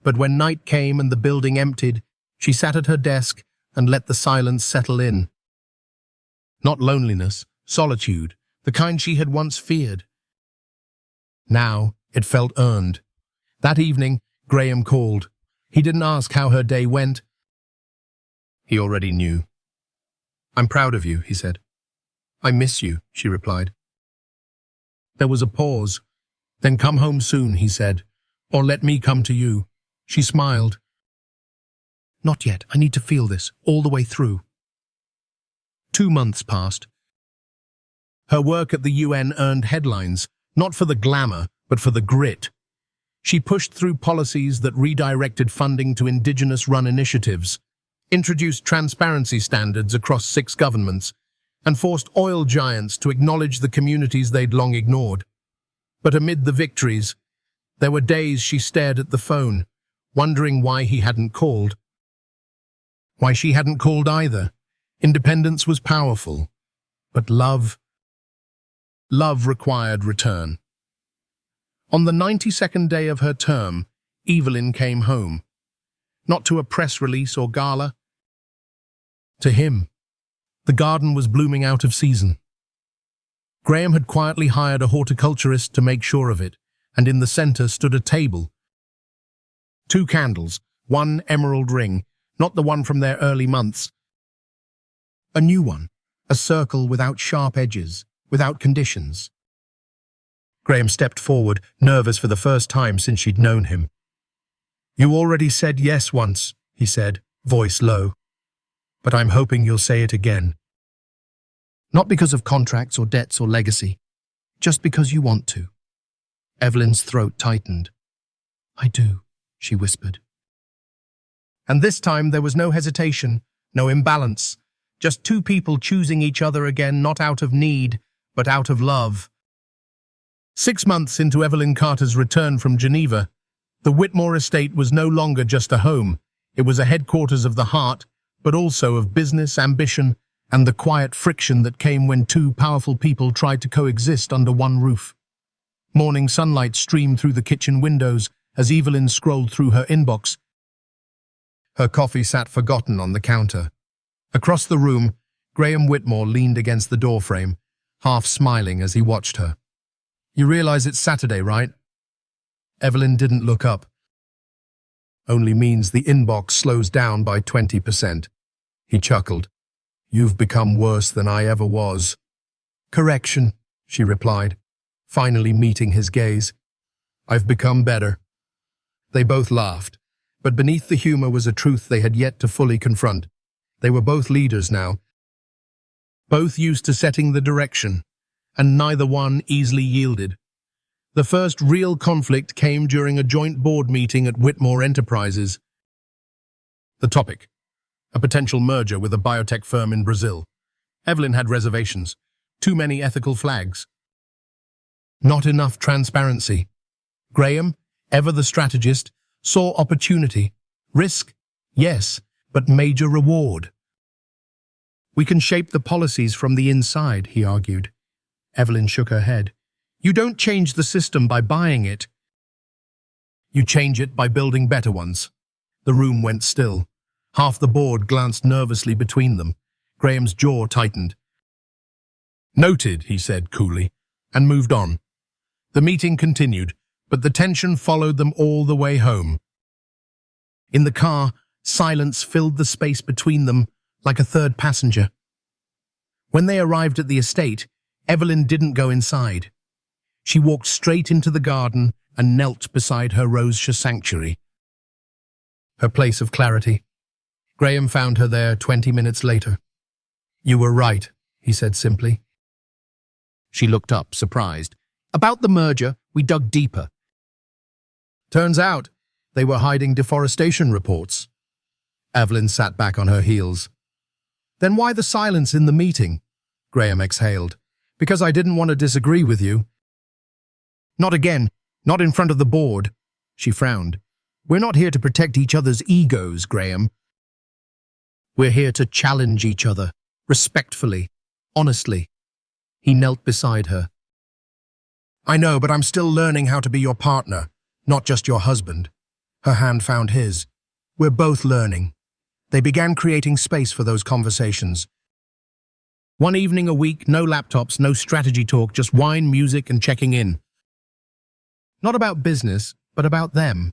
But when night came and the building emptied, she sat at her desk and let the silence settle in. Not loneliness, solitude, the kind she had once feared. Now it felt earned. That evening, Graham called. He didn't ask how her day went. He already knew. I'm proud of you, he said. I miss you, she replied. There was a pause. Then come home soon, he said, or let me come to you. She smiled. Not yet. I need to feel this all the way through. 2 months passed. Her work at the UN earned headlines, not for the glamour, but for the grit. She pushed through policies that redirected funding to indigenous-run initiatives, introduced transparency standards across 6 governments, and forced oil giants to acknowledge the communities they'd long ignored. But amid the victories, there were days she stared at the phone, wondering why he hadn't called. Why she hadn't called either. Independence was powerful, but love required return. On the 92nd day of her term, Evelyn came home. Not to a press release or gala. To him. The garden was blooming out of season. Graham had quietly hired a horticulturist to make sure of it, and in the center stood a table. 2 candles, 1 emerald ring, not the one from their early months. A new one, a circle without sharp edges, without conditions. Graham stepped forward, nervous for the first time since she'd known him. You already said yes once, he said, voice low. But I'm hoping you'll say it again. Not because of contracts or debts or legacy, just because you want to. Evelyn's throat tightened. "I do," she whispered. And this time there was no hesitation, no imbalance, just two people choosing each other again, not out of need, but out of love. 6 months into Evelyn Carter's return from Geneva, the Whitmore estate was no longer just a home. It was a headquarters of the heart, but also of business, ambition, and the quiet friction that came when two powerful people tried to coexist under one roof. Morning sunlight streamed through the kitchen windows as Evelyn scrolled through her inbox. Her coffee sat forgotten on the counter. Across the room, Graham Whitmore leaned against the doorframe, half smiling as he watched her. "You realize it's Saturday, right?" Evelyn didn't look up. "Only means the inbox slows down by 20%. He chuckled. "You've become worse than I ever was." "Correction," she replied, finally meeting his gaze. "I've become better." They both laughed, but beneath the humor was a truth they had yet to fully confront. They were both leaders now, both used to setting the direction, and neither one easily yielded. The first real conflict came during a joint board meeting at Whitmore Enterprises. The topic: a potential merger with a biotech firm in Brazil. Evelyn had reservations. Too many ethical flags. Not enough transparency. Graham, ever the strategist, saw opportunity. Risk, yes, but major reward. "We can shape the policies from the inside," he argued. Evelyn shook her head. "You don't change the system by buying it. You change it by building better ones." The room went still. Half the board glanced nervously between them. Graham's jaw tightened. "Noted," he said coolly, and moved on. The meeting continued, but the tension followed them all the way home. In the car, silence filled the space between them like a third passenger. When they arrived at the estate, Evelyn didn't go inside. She walked straight into the garden and knelt beside her rosea sanctuary. Her place of clarity. Graham found her there 20 minutes later. "You were right," he said simply. She looked up, surprised. "About the merger, we dug deeper. Turns out they were hiding deforestation reports." Evelyn sat back on her heels. "Then why the silence in the meeting?" Graham exhaled. "Because I didn't want to disagree with you." "Not again, not in front of the board." She frowned. "We're not here to protect each other's egos, Graham. We're here to challenge each other, respectfully, honestly." He knelt beside her. "I know, but I'm still learning how to be your partner, not just your husband." Her hand found his. "We're both learning." They began creating space for those conversations. One evening a week, no laptops, no strategy talk, just wine, music, and checking in. Not about business, but about them.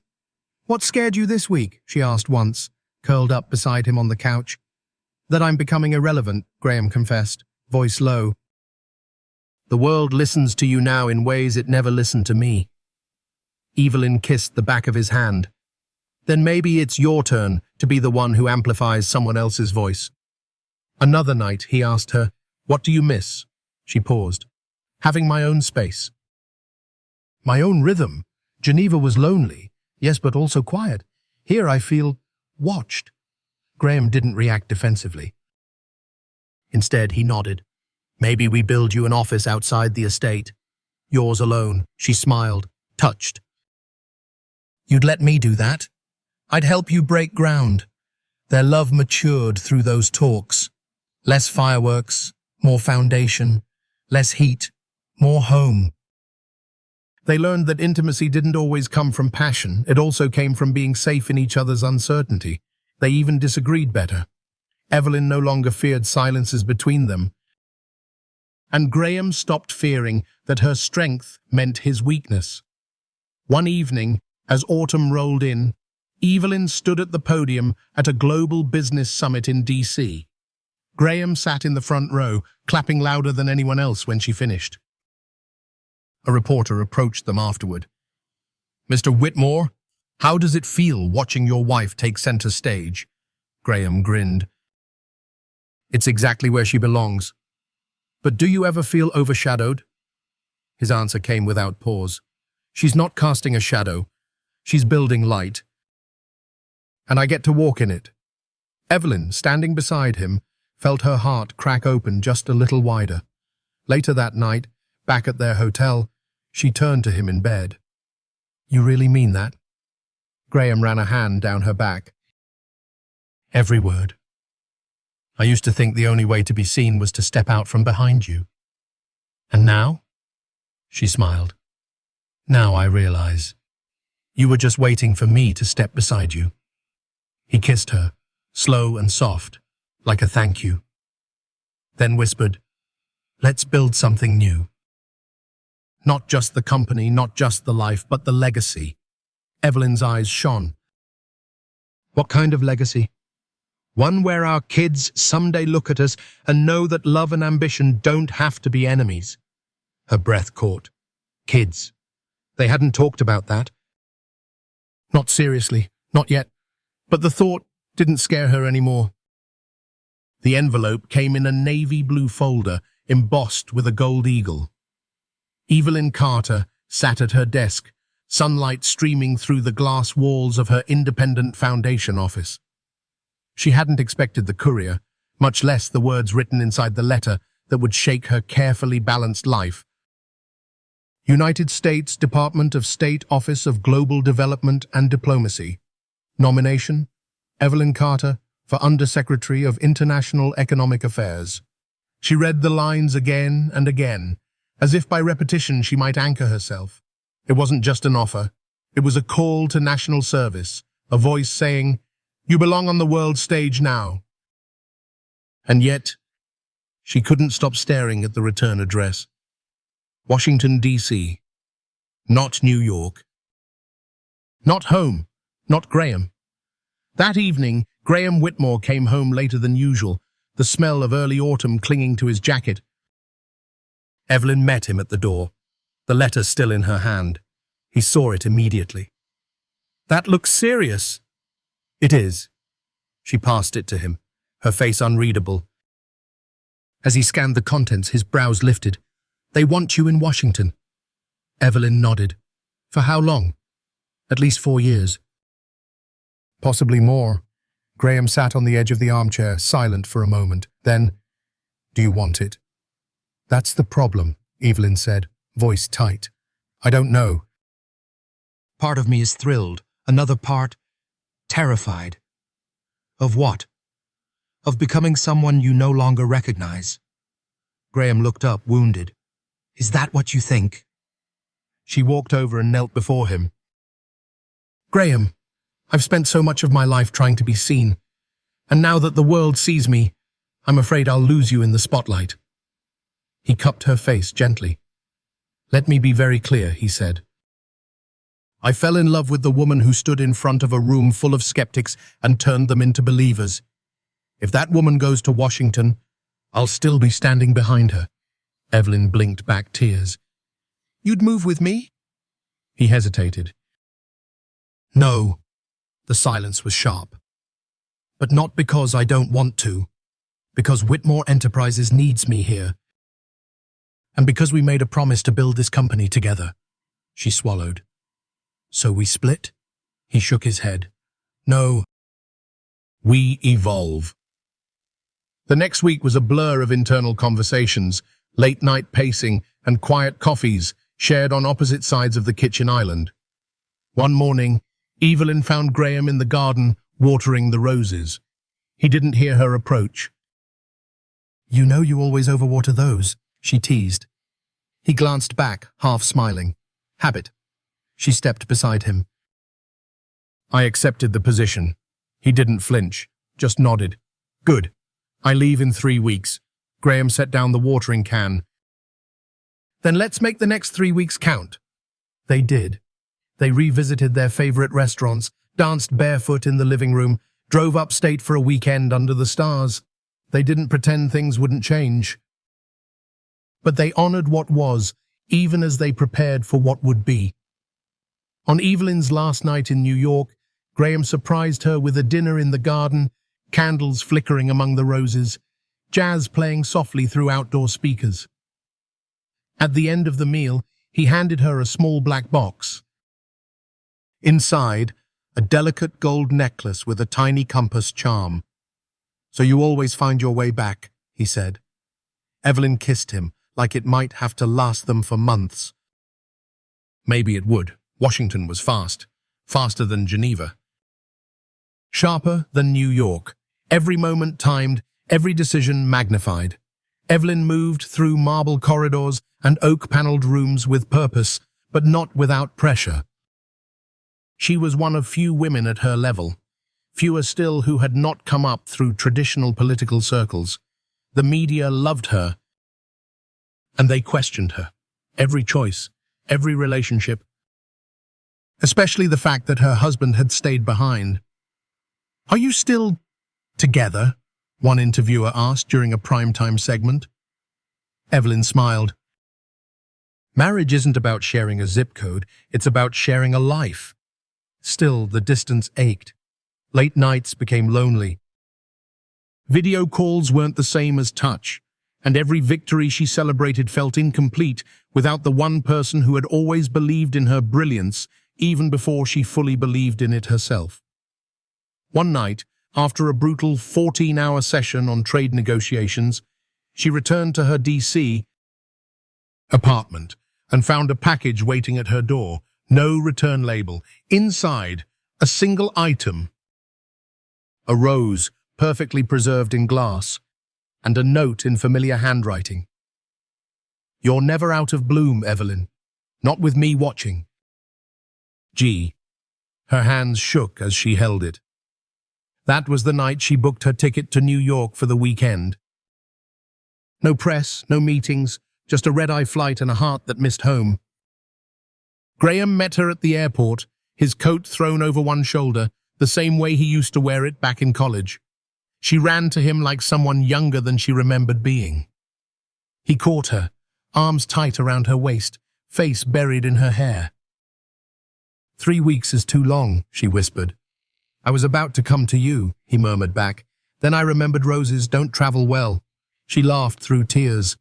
"What scared you this week?" she asked once, curled up beside him on the couch. "That I'm becoming irrelevant," Graham confessed, voice low. "The world listens to you now in ways it never listened to me." Evelyn kissed the back of his hand. "Then maybe it's your turn to be the one who amplifies someone else's voice." Another night, he asked her, "What do you miss?" She paused. "Having my own space. My own rhythm. Geneva was lonely, yes, but also quiet. Here I feel watched." Graham didn't react defensively. Instead, he nodded. "Maybe we build you an office outside the estate. Yours alone." She smiled, touched. "You'd let me do that? I'd help you break ground." Their love matured through those talks. Less fireworks, more foundation. Less heat, more home. They learned that intimacy didn't always come from passion. It also came from being safe in each other's uncertainty. They even disagreed better. Evelyn no longer feared silences between them. And Graham stopped fearing that her strength meant his weakness. One evening, as autumn rolled in, Evelyn stood at the podium at a global business summit in DC. Graham sat in the front row, clapping louder than anyone else when she finished. A reporter approached them afterward. "Mr. Whitmore, how does it feel watching your wife take center stage?" Graham grinned. "It's exactly where she belongs. But do you ever feel overshadowed?" His answer came without pause. She's not casting a shadow. She's building light. And I get to walk in it. Evelyn, standing beside him, felt her heart crack open just a little wider. Later that night, back at their hotel, she turned to him in bed. "You really mean that?" Graham ran a hand down her back. "Every word. I used to think the only way to be seen was to step out from behind you. And now?" She smiled. "Now I realize. You were just waiting for me to step beside you." He kissed her, slow and soft, like a thank you. Then whispered, "Let's build something new. Not just the company, not just the life, but the legacy." Evelyn's eyes shone. "What kind of legacy?" "One where our kids someday look at us and know that love and ambition don't have to be enemies." Her breath caught. Kids. They hadn't talked about that. Not seriously, not yet. But the thought didn't scare her anymore. The envelope came in a navy blue folder embossed with a gold eagle. Evelyn Carter sat at her desk, sunlight streaming through the glass walls of her independent foundation office. She hadn't expected the courier, much less the words written inside the letter that would shake her carefully balanced life. United States Department of State Office of Global Development and Diplomacy. Nomination, Evelyn Carter for Undersecretary of International Economic Affairs. She read the lines again and again, as if by repetition she might anchor herself. It wasn't just an offer. It was a call to national service, a voice saying, "You belong on the world stage now." And yet, she couldn't stop staring at the return address. Washington, D.C. Not New York. Not home. Not Graham. That evening, Graham Whitmore came home later than usual, the smell of early autumn clinging to his jacket. Evelyn met him at the door, the letter still in her hand. He saw it immediately. "That looks serious." "It is." She passed it to him, her face unreadable. As he scanned the contents, his brows lifted. "They want you in Washington." Evelyn nodded. "For how long?" "At least 4 years." "Possibly more." Graham sat on the edge of the armchair, silent for a moment. Then, "Do you want it?" "That's the problem," Evelyn said, voice tight. "I don't know. Part of me is thrilled, another part terrified." "Of what?" "Of becoming someone you no longer recognize." Graham looked up, wounded. "Is that what you think?" She walked over and knelt before him. "Graham, I've spent so much of my life trying to be seen, and now that the world sees me, I'm afraid I'll lose you in the spotlight." He cupped her face gently. "Let me be very clear," he said. "I fell in love with the woman who stood in front of a room full of skeptics and turned them into believers. If that woman goes to Washington, I'll still be standing behind her." Evelyn blinked back tears. "You'd move with me?" He hesitated. "No." The silence was sharp. "But not because I don't want to. Because Whitmore Enterprises needs me here. And because we made a promise to build this company together." She swallowed. "So we split?" He shook his head. "No. We evolve." The next week was a blur of internal conversations, late-night pacing, and quiet coffees shared on opposite sides of the kitchen island. One morning, Evelyn found Graham in the garden, watering the roses. He didn't hear her approach. "You know you always overwater those," she teased. He glanced back, half smiling. "Habit." She stepped beside him. I accepted the position. He didn't flinch, just nodded. "Good. I leave in 3 weeks." Graham set down the watering can. "Then let's make the next 3 weeks count." They did. They revisited their favorite restaurants, danced barefoot in the living room, drove upstate for a weekend under the stars. They didn't pretend things wouldn't change. But they honored what was, even as they prepared for what would be. On Evelyn's last night in New York, Graham surprised her with a dinner in the garden, candles flickering among the roses, jazz playing softly through outdoor speakers. At the end of the meal, He handed her a small black box. Inside, a delicate gold necklace with a tiny compass charm. "So you always find your way back," he said. Evelyn kissed him, like it might have to last them for months. Maybe it would. Washington was fast. Faster than Geneva. Sharper than New York. Every moment timed, every decision magnified. Evelyn moved through marble corridors and oak-paneled rooms with purpose, but not without pressure. She was one of few women at her level, fewer still who had not come up through traditional political circles. The media loved her, and they questioned her. Every choice, every relationship, especially the fact that her husband had stayed behind. "Are you still together?" one interviewer asked during a primetime segment. Evelyn smiled. "Marriage isn't about sharing a zip code, it's about sharing a life." Still, the distance ached. Late nights became lonely. Video calls weren't the same as touch, and every victory she celebrated felt incomplete without the one person who had always believed in her brilliance, even before she fully believed in it herself. One night, after a brutal 14-hour session on trade negotiations, she returned to her DC apartment and found a package waiting at her door. No return label. Inside, a single item. A rose, perfectly preserved in glass, and a note in familiar handwriting. "You're never out of bloom, Evelyn. Not with me watching." G. Her hands shook as she held it. That was the night she booked her ticket to New York for the weekend. No press, no meetings, just a red-eye flight and a heart that missed home. Graham met her at the airport, his coat thrown over one shoulder, the same way he used to wear it back in college. She ran to him like someone younger than she remembered being. He caught her, arms tight around her waist, face buried in her hair. "3 weeks is too long," she whispered. "I was about to come to you," he murmured back. "Then I remembered roses don't travel well." She laughed through tears.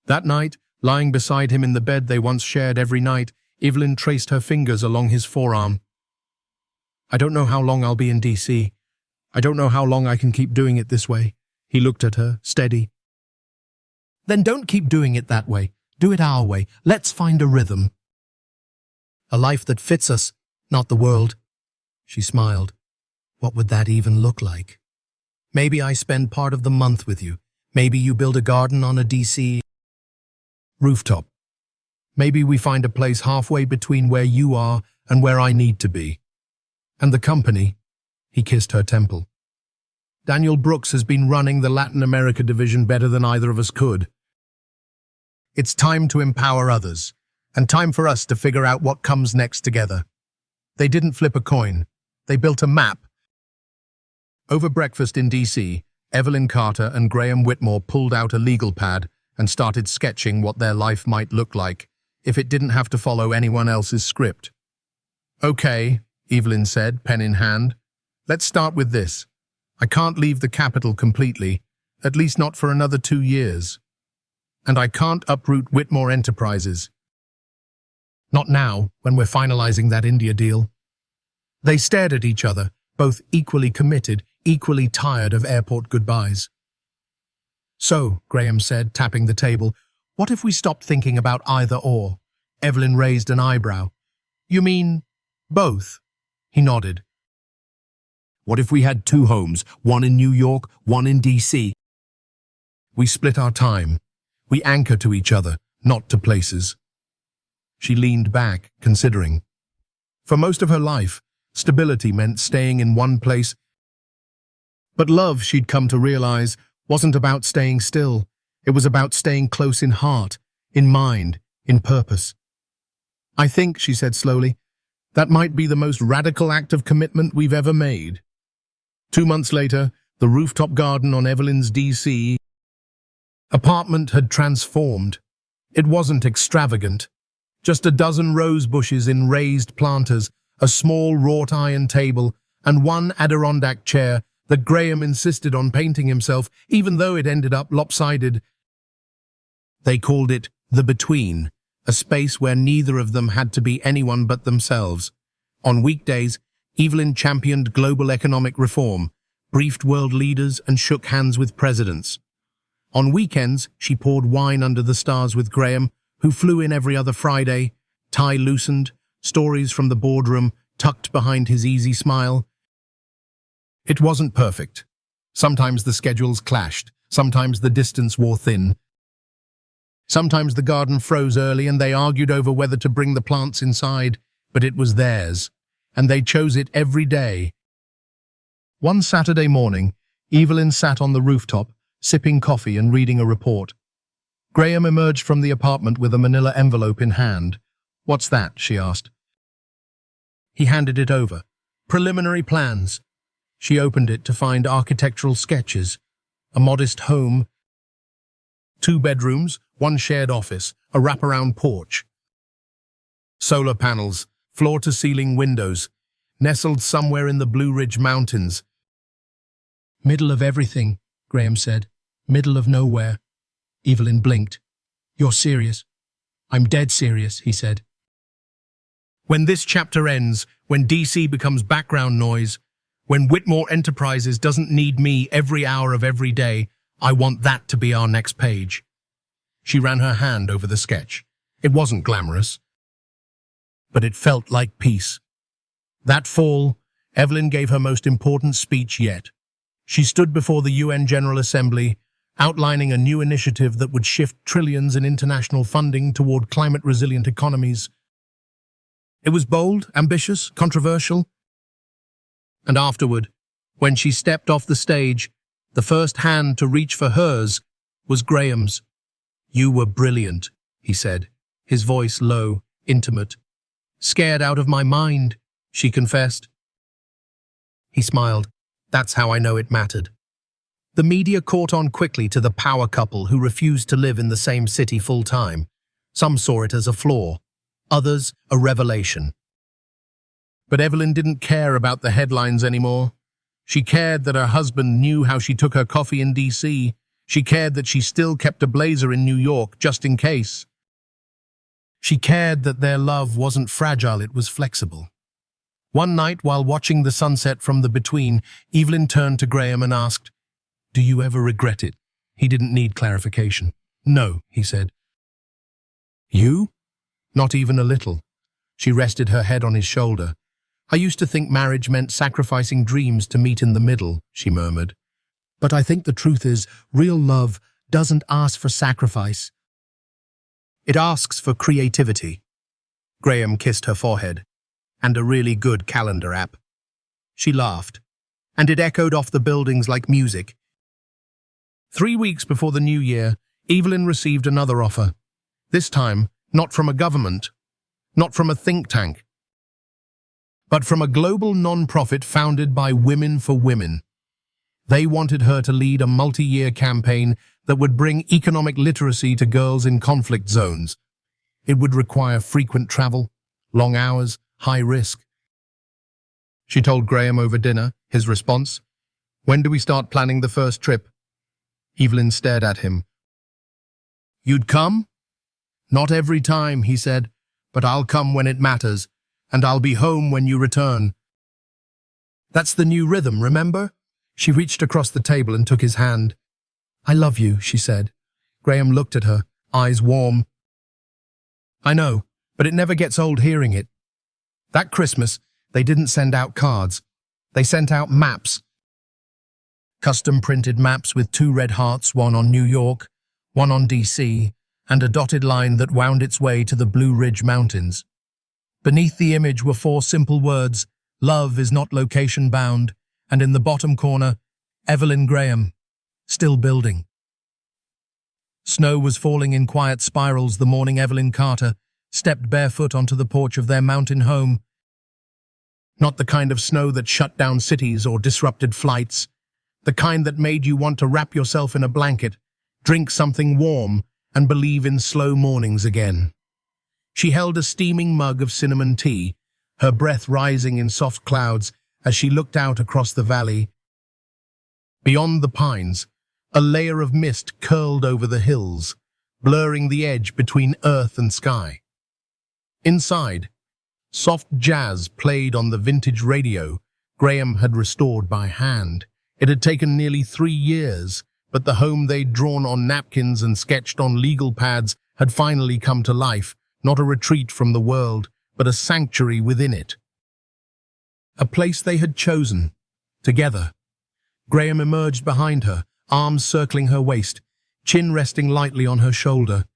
That night, lying beside him in the bed they once shared every night, Evelyn traced her fingers along his forearm. "I don't know how long I'll be in DC. I don't know how long I can keep doing it this way." He looked at her, steady. "Then don't keep doing it that way. Do it our way. Let's find a rhythm. A life that fits us, not the world." She smiled. "What would that even look like? Maybe I spend part of the month with you. Maybe you build a garden on a DC rooftop. Maybe we find a place halfway between where you are and where I need to be. And the company," he kissed her temple. "Daniel Brooks has been running the Latin America division better than either of us could. It's time to empower others, and time for us to figure out what comes next together." They didn't flip a coin. They built a map. Over breakfast in DC, Evelyn Carter and Graham Whitmore pulled out a legal pad and started sketching what their life might look like if it didn't have to follow anyone else's script. "Okay," Evelyn said, pen in hand. "Let's start with this. I can't leave the capital completely, at least not for another 2 years. And I can't uproot Whitmore Enterprises. Not now, when we're finalizing that India deal." They stared at each other, both equally committed, equally tired of airport goodbyes. "So," Graham said, tapping the table, "what if we stopped thinking about either or?" Evelyn raised an eyebrow. "You mean both?" He nodded. "What if we had 2 homes, one in New York, one in DC? We split our time. We anchor to each other, not to places." She leaned back, considering. For most of her life, stability meant staying in one place. But love, she'd come to realize, wasn't about staying still. It was about staying close in heart, in mind, in purpose. "I think," she said slowly, "that might be the most radical act of commitment we've ever made." 2 months later, the rooftop garden on Evelyn's DC apartment had transformed. It wasn't extravagant. Just a dozen rose bushes in raised planters, a small wrought iron table, and one Adirondack chair that Graham insisted on painting himself, even though it ended up lopsided. They called it the Between, a space where neither of them had to be anyone but themselves. On weekdays, Evelyn championed global economic reform, briefed world leaders and shook hands with presidents. On weekends, she poured wine under the stars with Graham, who flew in every other Friday, tie loosened, stories from the boardroom tucked behind his easy smile. It wasn't perfect. Sometimes the schedules clashed, sometimes the distance wore thin. Sometimes the garden froze early and they argued over whether to bring the plants inside, but it was theirs, and they chose it every day. One Saturday morning, Evelyn sat on the rooftop, sipping coffee and reading a report. Graham emerged from the apartment with a manila envelope in hand. "What's that?" she asked. He handed it over. "Preliminary plans." She opened it to find architectural sketches, a modest home, 2 bedrooms, 1 shared office, a wraparound porch. Solar panels, floor-to-ceiling windows, nestled somewhere in the Blue Ridge Mountains. "Middle of everything," Graham said. "Middle of nowhere." Evelyn blinked. "You're serious?" "I'm dead serious," he said. "When this chapter ends, when DC becomes background noise, when Whitmore Enterprises doesn't need me every hour of every day, I want that to be our next page." She ran her hand over the sketch. It wasn't glamorous, but it felt like peace. That fall, Evelyn gave her most important speech yet. She stood before the UN General Assembly, outlining a new initiative that would shift trillions in international funding toward climate-resilient economies. It was bold, ambitious, controversial. And afterward, when she stepped off the stage, the first hand to reach for hers was Graham's. "You were brilliant," he said, his voice low, intimate. "Scared out of my mind," she confessed. He smiled. "That's how I know it mattered." The media caught on quickly to the power couple who refused to live in the same city full-time. Some saw it as a flaw, others a revelation. But Evelyn didn't care about the headlines anymore. She cared that her husband knew how she took her coffee in DC. She cared that she still kept a blazer in New York, just in case. She cared that their love wasn't fragile, it was flexible. One night, while watching the sunset from the between, Evelyn turned to Graham and asked, "Do you ever regret it?" He didn't need clarification. "No," he said. "You?" "Not even a little." She rested her head on his shoulder. "I used to think marriage meant sacrificing dreams to meet in the middle," she murmured. "But I think the truth is, real love doesn't ask for sacrifice. It asks for creativity." Graham kissed her forehead. "And a really good calendar app." She laughed, and it echoed off the buildings like music. 3 weeks before the new year, Evelyn received another offer. This time, not from a government, not from a think tank, but from a global non-profit founded by Women for Women. They wanted her to lead a multi-year campaign that would bring economic literacy to girls in conflict zones. It would require frequent travel, long hours, high risk. She told Graham over dinner. His response, "When do we start planning the first trip?" Evelyn stared at him. "You'd come?" "Not every time," he said, "but I'll come when it matters, and I'll be home when you return." "That's the new rhythm, remember?" She reached across the table and took his hand. "I love you," she said. Graham looked at her, eyes warm. "I know, but it never gets old hearing it." That Christmas, they didn't send out cards. They sent out maps. Custom-printed maps with 2 red hearts, one on New York, one on DC, and a dotted line that wound its way to the Blue Ridge Mountains. Beneath the image were 4 simple words, "Love is not location-bound," and in the bottom corner, "Evelyn Graham, still building." Snow was falling in quiet spirals the morning Evelyn Carter stepped barefoot onto the porch of their mountain home. Not the kind of snow that shut down cities or disrupted flights, the kind that made you want to wrap yourself in a blanket, drink something warm, and believe in slow mornings again. She held a steaming mug of cinnamon tea, her breath rising in soft clouds as she looked out across the valley. Beyond the pines, a layer of mist curled over the hills, blurring the edge between earth and sky. Inside, soft jazz played on the vintage radio Graham had restored by hand. It had taken nearly 3 years, but the home they'd drawn on napkins and sketched on legal pads had finally come to life, not a retreat from the world, but a sanctuary within it. A place they had chosen, together. Graham emerged behind her, arms circling her waist, chin resting lightly on her shoulder.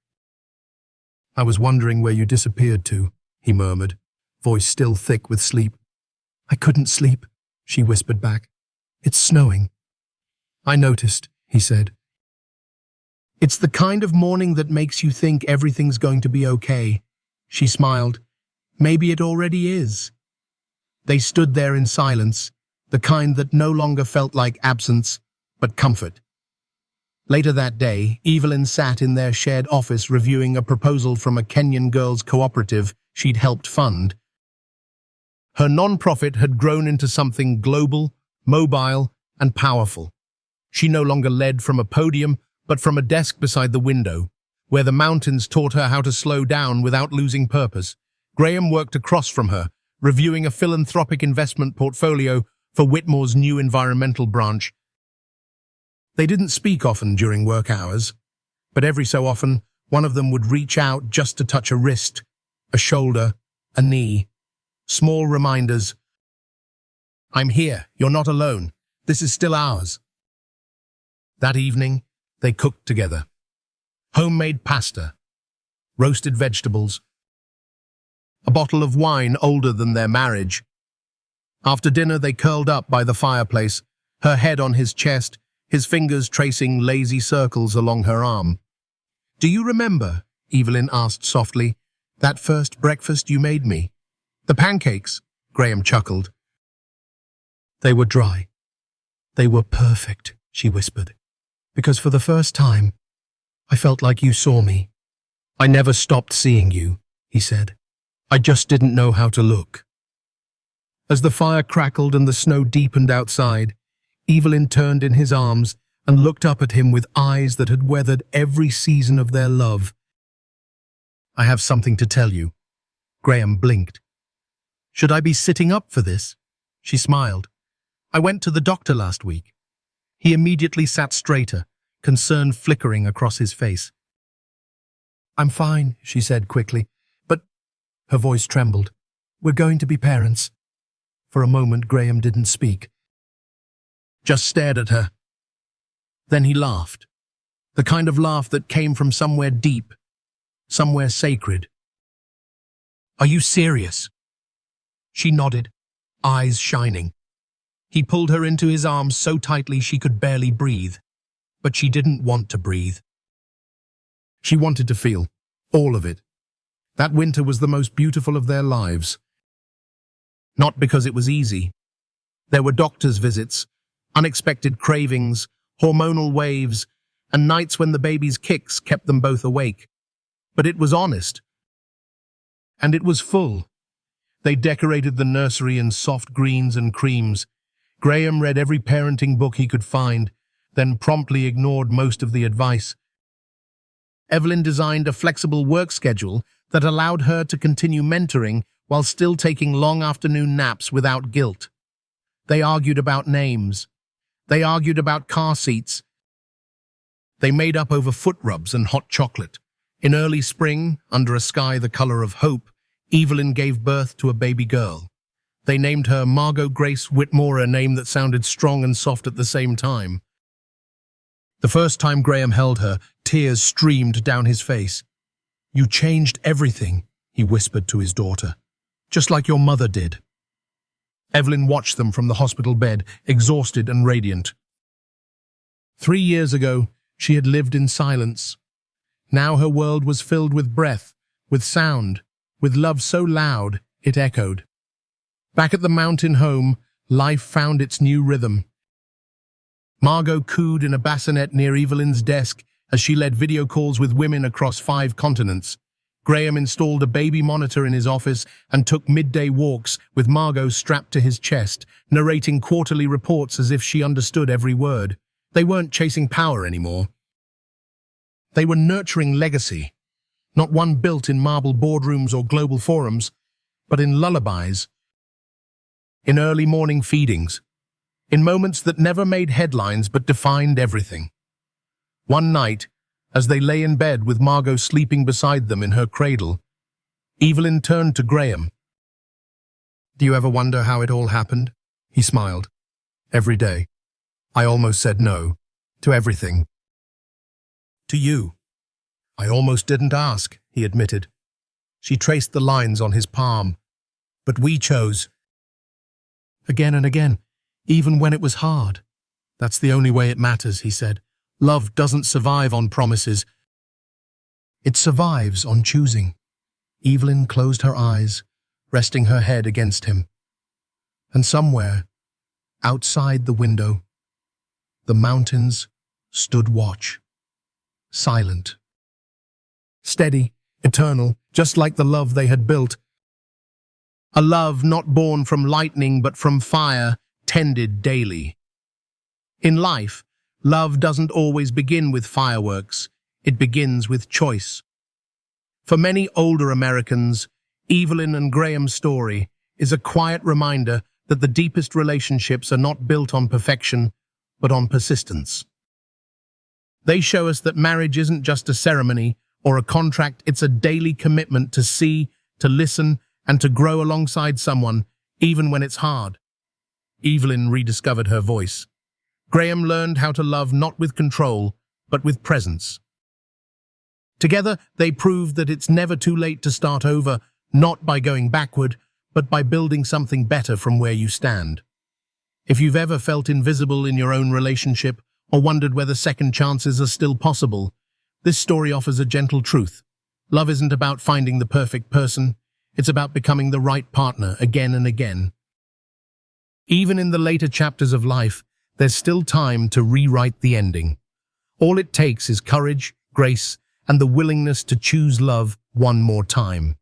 "I was wondering where you disappeared to," he murmured, voice still thick with sleep. "I couldn't sleep," she whispered back. "It's snowing." "I noticed," he said. "It's the kind of morning that makes you think everything's going to be okay." She smiled. "Maybe it already is." They stood there in silence, the kind that no longer felt like absence, but comfort. Later that day, Evelyn sat in their shared office reviewing a proposal from a Kenyan girls' cooperative she'd helped fund. Her non-profit had grown into something global, mobile, and powerful. She no longer led from a podium, but from a desk beside the window, where the mountains taught her how to slow down without losing purpose. Graham worked across from her, reviewing a philanthropic investment portfolio for Whitmore's new environmental branch. They didn't speak often during work hours, but every so often, one of them would reach out just to touch a wrist, a shoulder, a knee. Small reminders. "I'm here, you're not alone. This is still ours." That evening, they cooked together. Homemade pasta, roasted vegetables, a bottle of wine older than their marriage. After dinner, they curled up by the fireplace, her head on his chest, his fingers tracing lazy circles along her arm. "Do you remember," Evelyn asked softly, "that first breakfast you made me?" "The pancakes," Graham chuckled. "They were dry. They were perfect," she whispered, "because for the first time, I felt like you saw me." "I never stopped seeing you," he said. "I just didn't know how to look." As the fire crackled and the snow deepened outside, Evelyn turned in his arms and looked up at him with eyes that had weathered every season of their love. "I have something to tell you." Graham blinked. "Should I be sitting up for this?" She smiled. "I went to the doctor last week." He immediately sat straighter, concern flickering across his face. "I'm fine," she said quickly, "but—" Her voice trembled. "We're going to be parents." For a moment, Graham didn't speak, just stared at her. Then he laughed, the kind of laugh that came from somewhere deep, somewhere sacred. "Are you serious?" She nodded, eyes shining. He pulled her into his arms so tightly she could barely breathe. But she didn't want to breathe. She wanted to feel all of it. That winter was the most beautiful of their lives. Not because it was easy. There were doctor's visits, unexpected cravings, hormonal waves, and nights when the baby's kicks kept them both awake. But it was honest. And it was full. They decorated the nursery in soft greens and creams. Graham read every parenting book he could find, then promptly ignored most of the advice. Evelyn designed a flexible work schedule that allowed her to continue mentoring while still taking long afternoon naps without guilt. They argued about names. They argued about car seats. They made up over foot rubs and hot chocolate. In early spring, under a sky the color of hope, Evelyn gave birth to a baby girl. They named her Margot Grace Whitmore, a name that sounded strong and soft at the same time. The first time Graham held her, tears streamed down his face. "You changed everything," he whispered to his daughter. "Just like your mother did." Evelyn watched them from the hospital bed, exhausted and radiant. 3 years ago, she had lived in silence. Now her world was filled with breath, with sound, with love so loud it echoed. Back at the mountain home, life found its new rhythm. Margot cooed in a bassinet near Evelyn's desk as she led video calls with women across 5 continents. Graham installed a baby monitor in his office and took midday walks with Margot strapped to his chest, narrating quarterly reports as if she understood every word. They weren't chasing power anymore. They were nurturing legacy, not one built in marble boardrooms or global forums, but in lullabies, in early morning feedings, in moments that never made headlines but defined everything. One night, as they lay in bed with Margot sleeping beside them in her cradle, Evelyn turned to Graham. "Do you ever wonder how it all happened?" He smiled. "Every day. I almost said no to everything. To you. I almost didn't ask," he admitted. She traced the lines on his palm. "But we chose. Again and again, even when it was hard. That's the only way it matters," he said. "Love doesn't survive on promises. It survives on choosing." Evelyn closed her eyes, resting her head against him. And somewhere, outside the window, the mountains stood watch, silent, steady, eternal, just like the love they had built. A love not born from lightning but from fire, tended daily. In life, love doesn't always begin with fireworks. It begins with choice. For many older Americans, Evelyn and Graham's story is a quiet reminder that the deepest relationships are not built on perfection, but on persistence. They show us that marriage isn't just a ceremony or a contract, it's a daily commitment to see, to listen, and to grow alongside someone, even when it's hard. Evelyn rediscovered her voice. Graham learned how to love not with control, but with presence. Together, they proved that it's never too late to start over, not by going backward, but by building something better from where you stand. If you've ever felt invisible in your own relationship or wondered whether second chances are still possible, this story offers a gentle truth. Love isn't about finding the perfect person, it's about becoming the right partner again and again. Even in the later chapters of life, there's still time to rewrite the ending. All it takes is courage, grace, and the willingness to choose love one more time.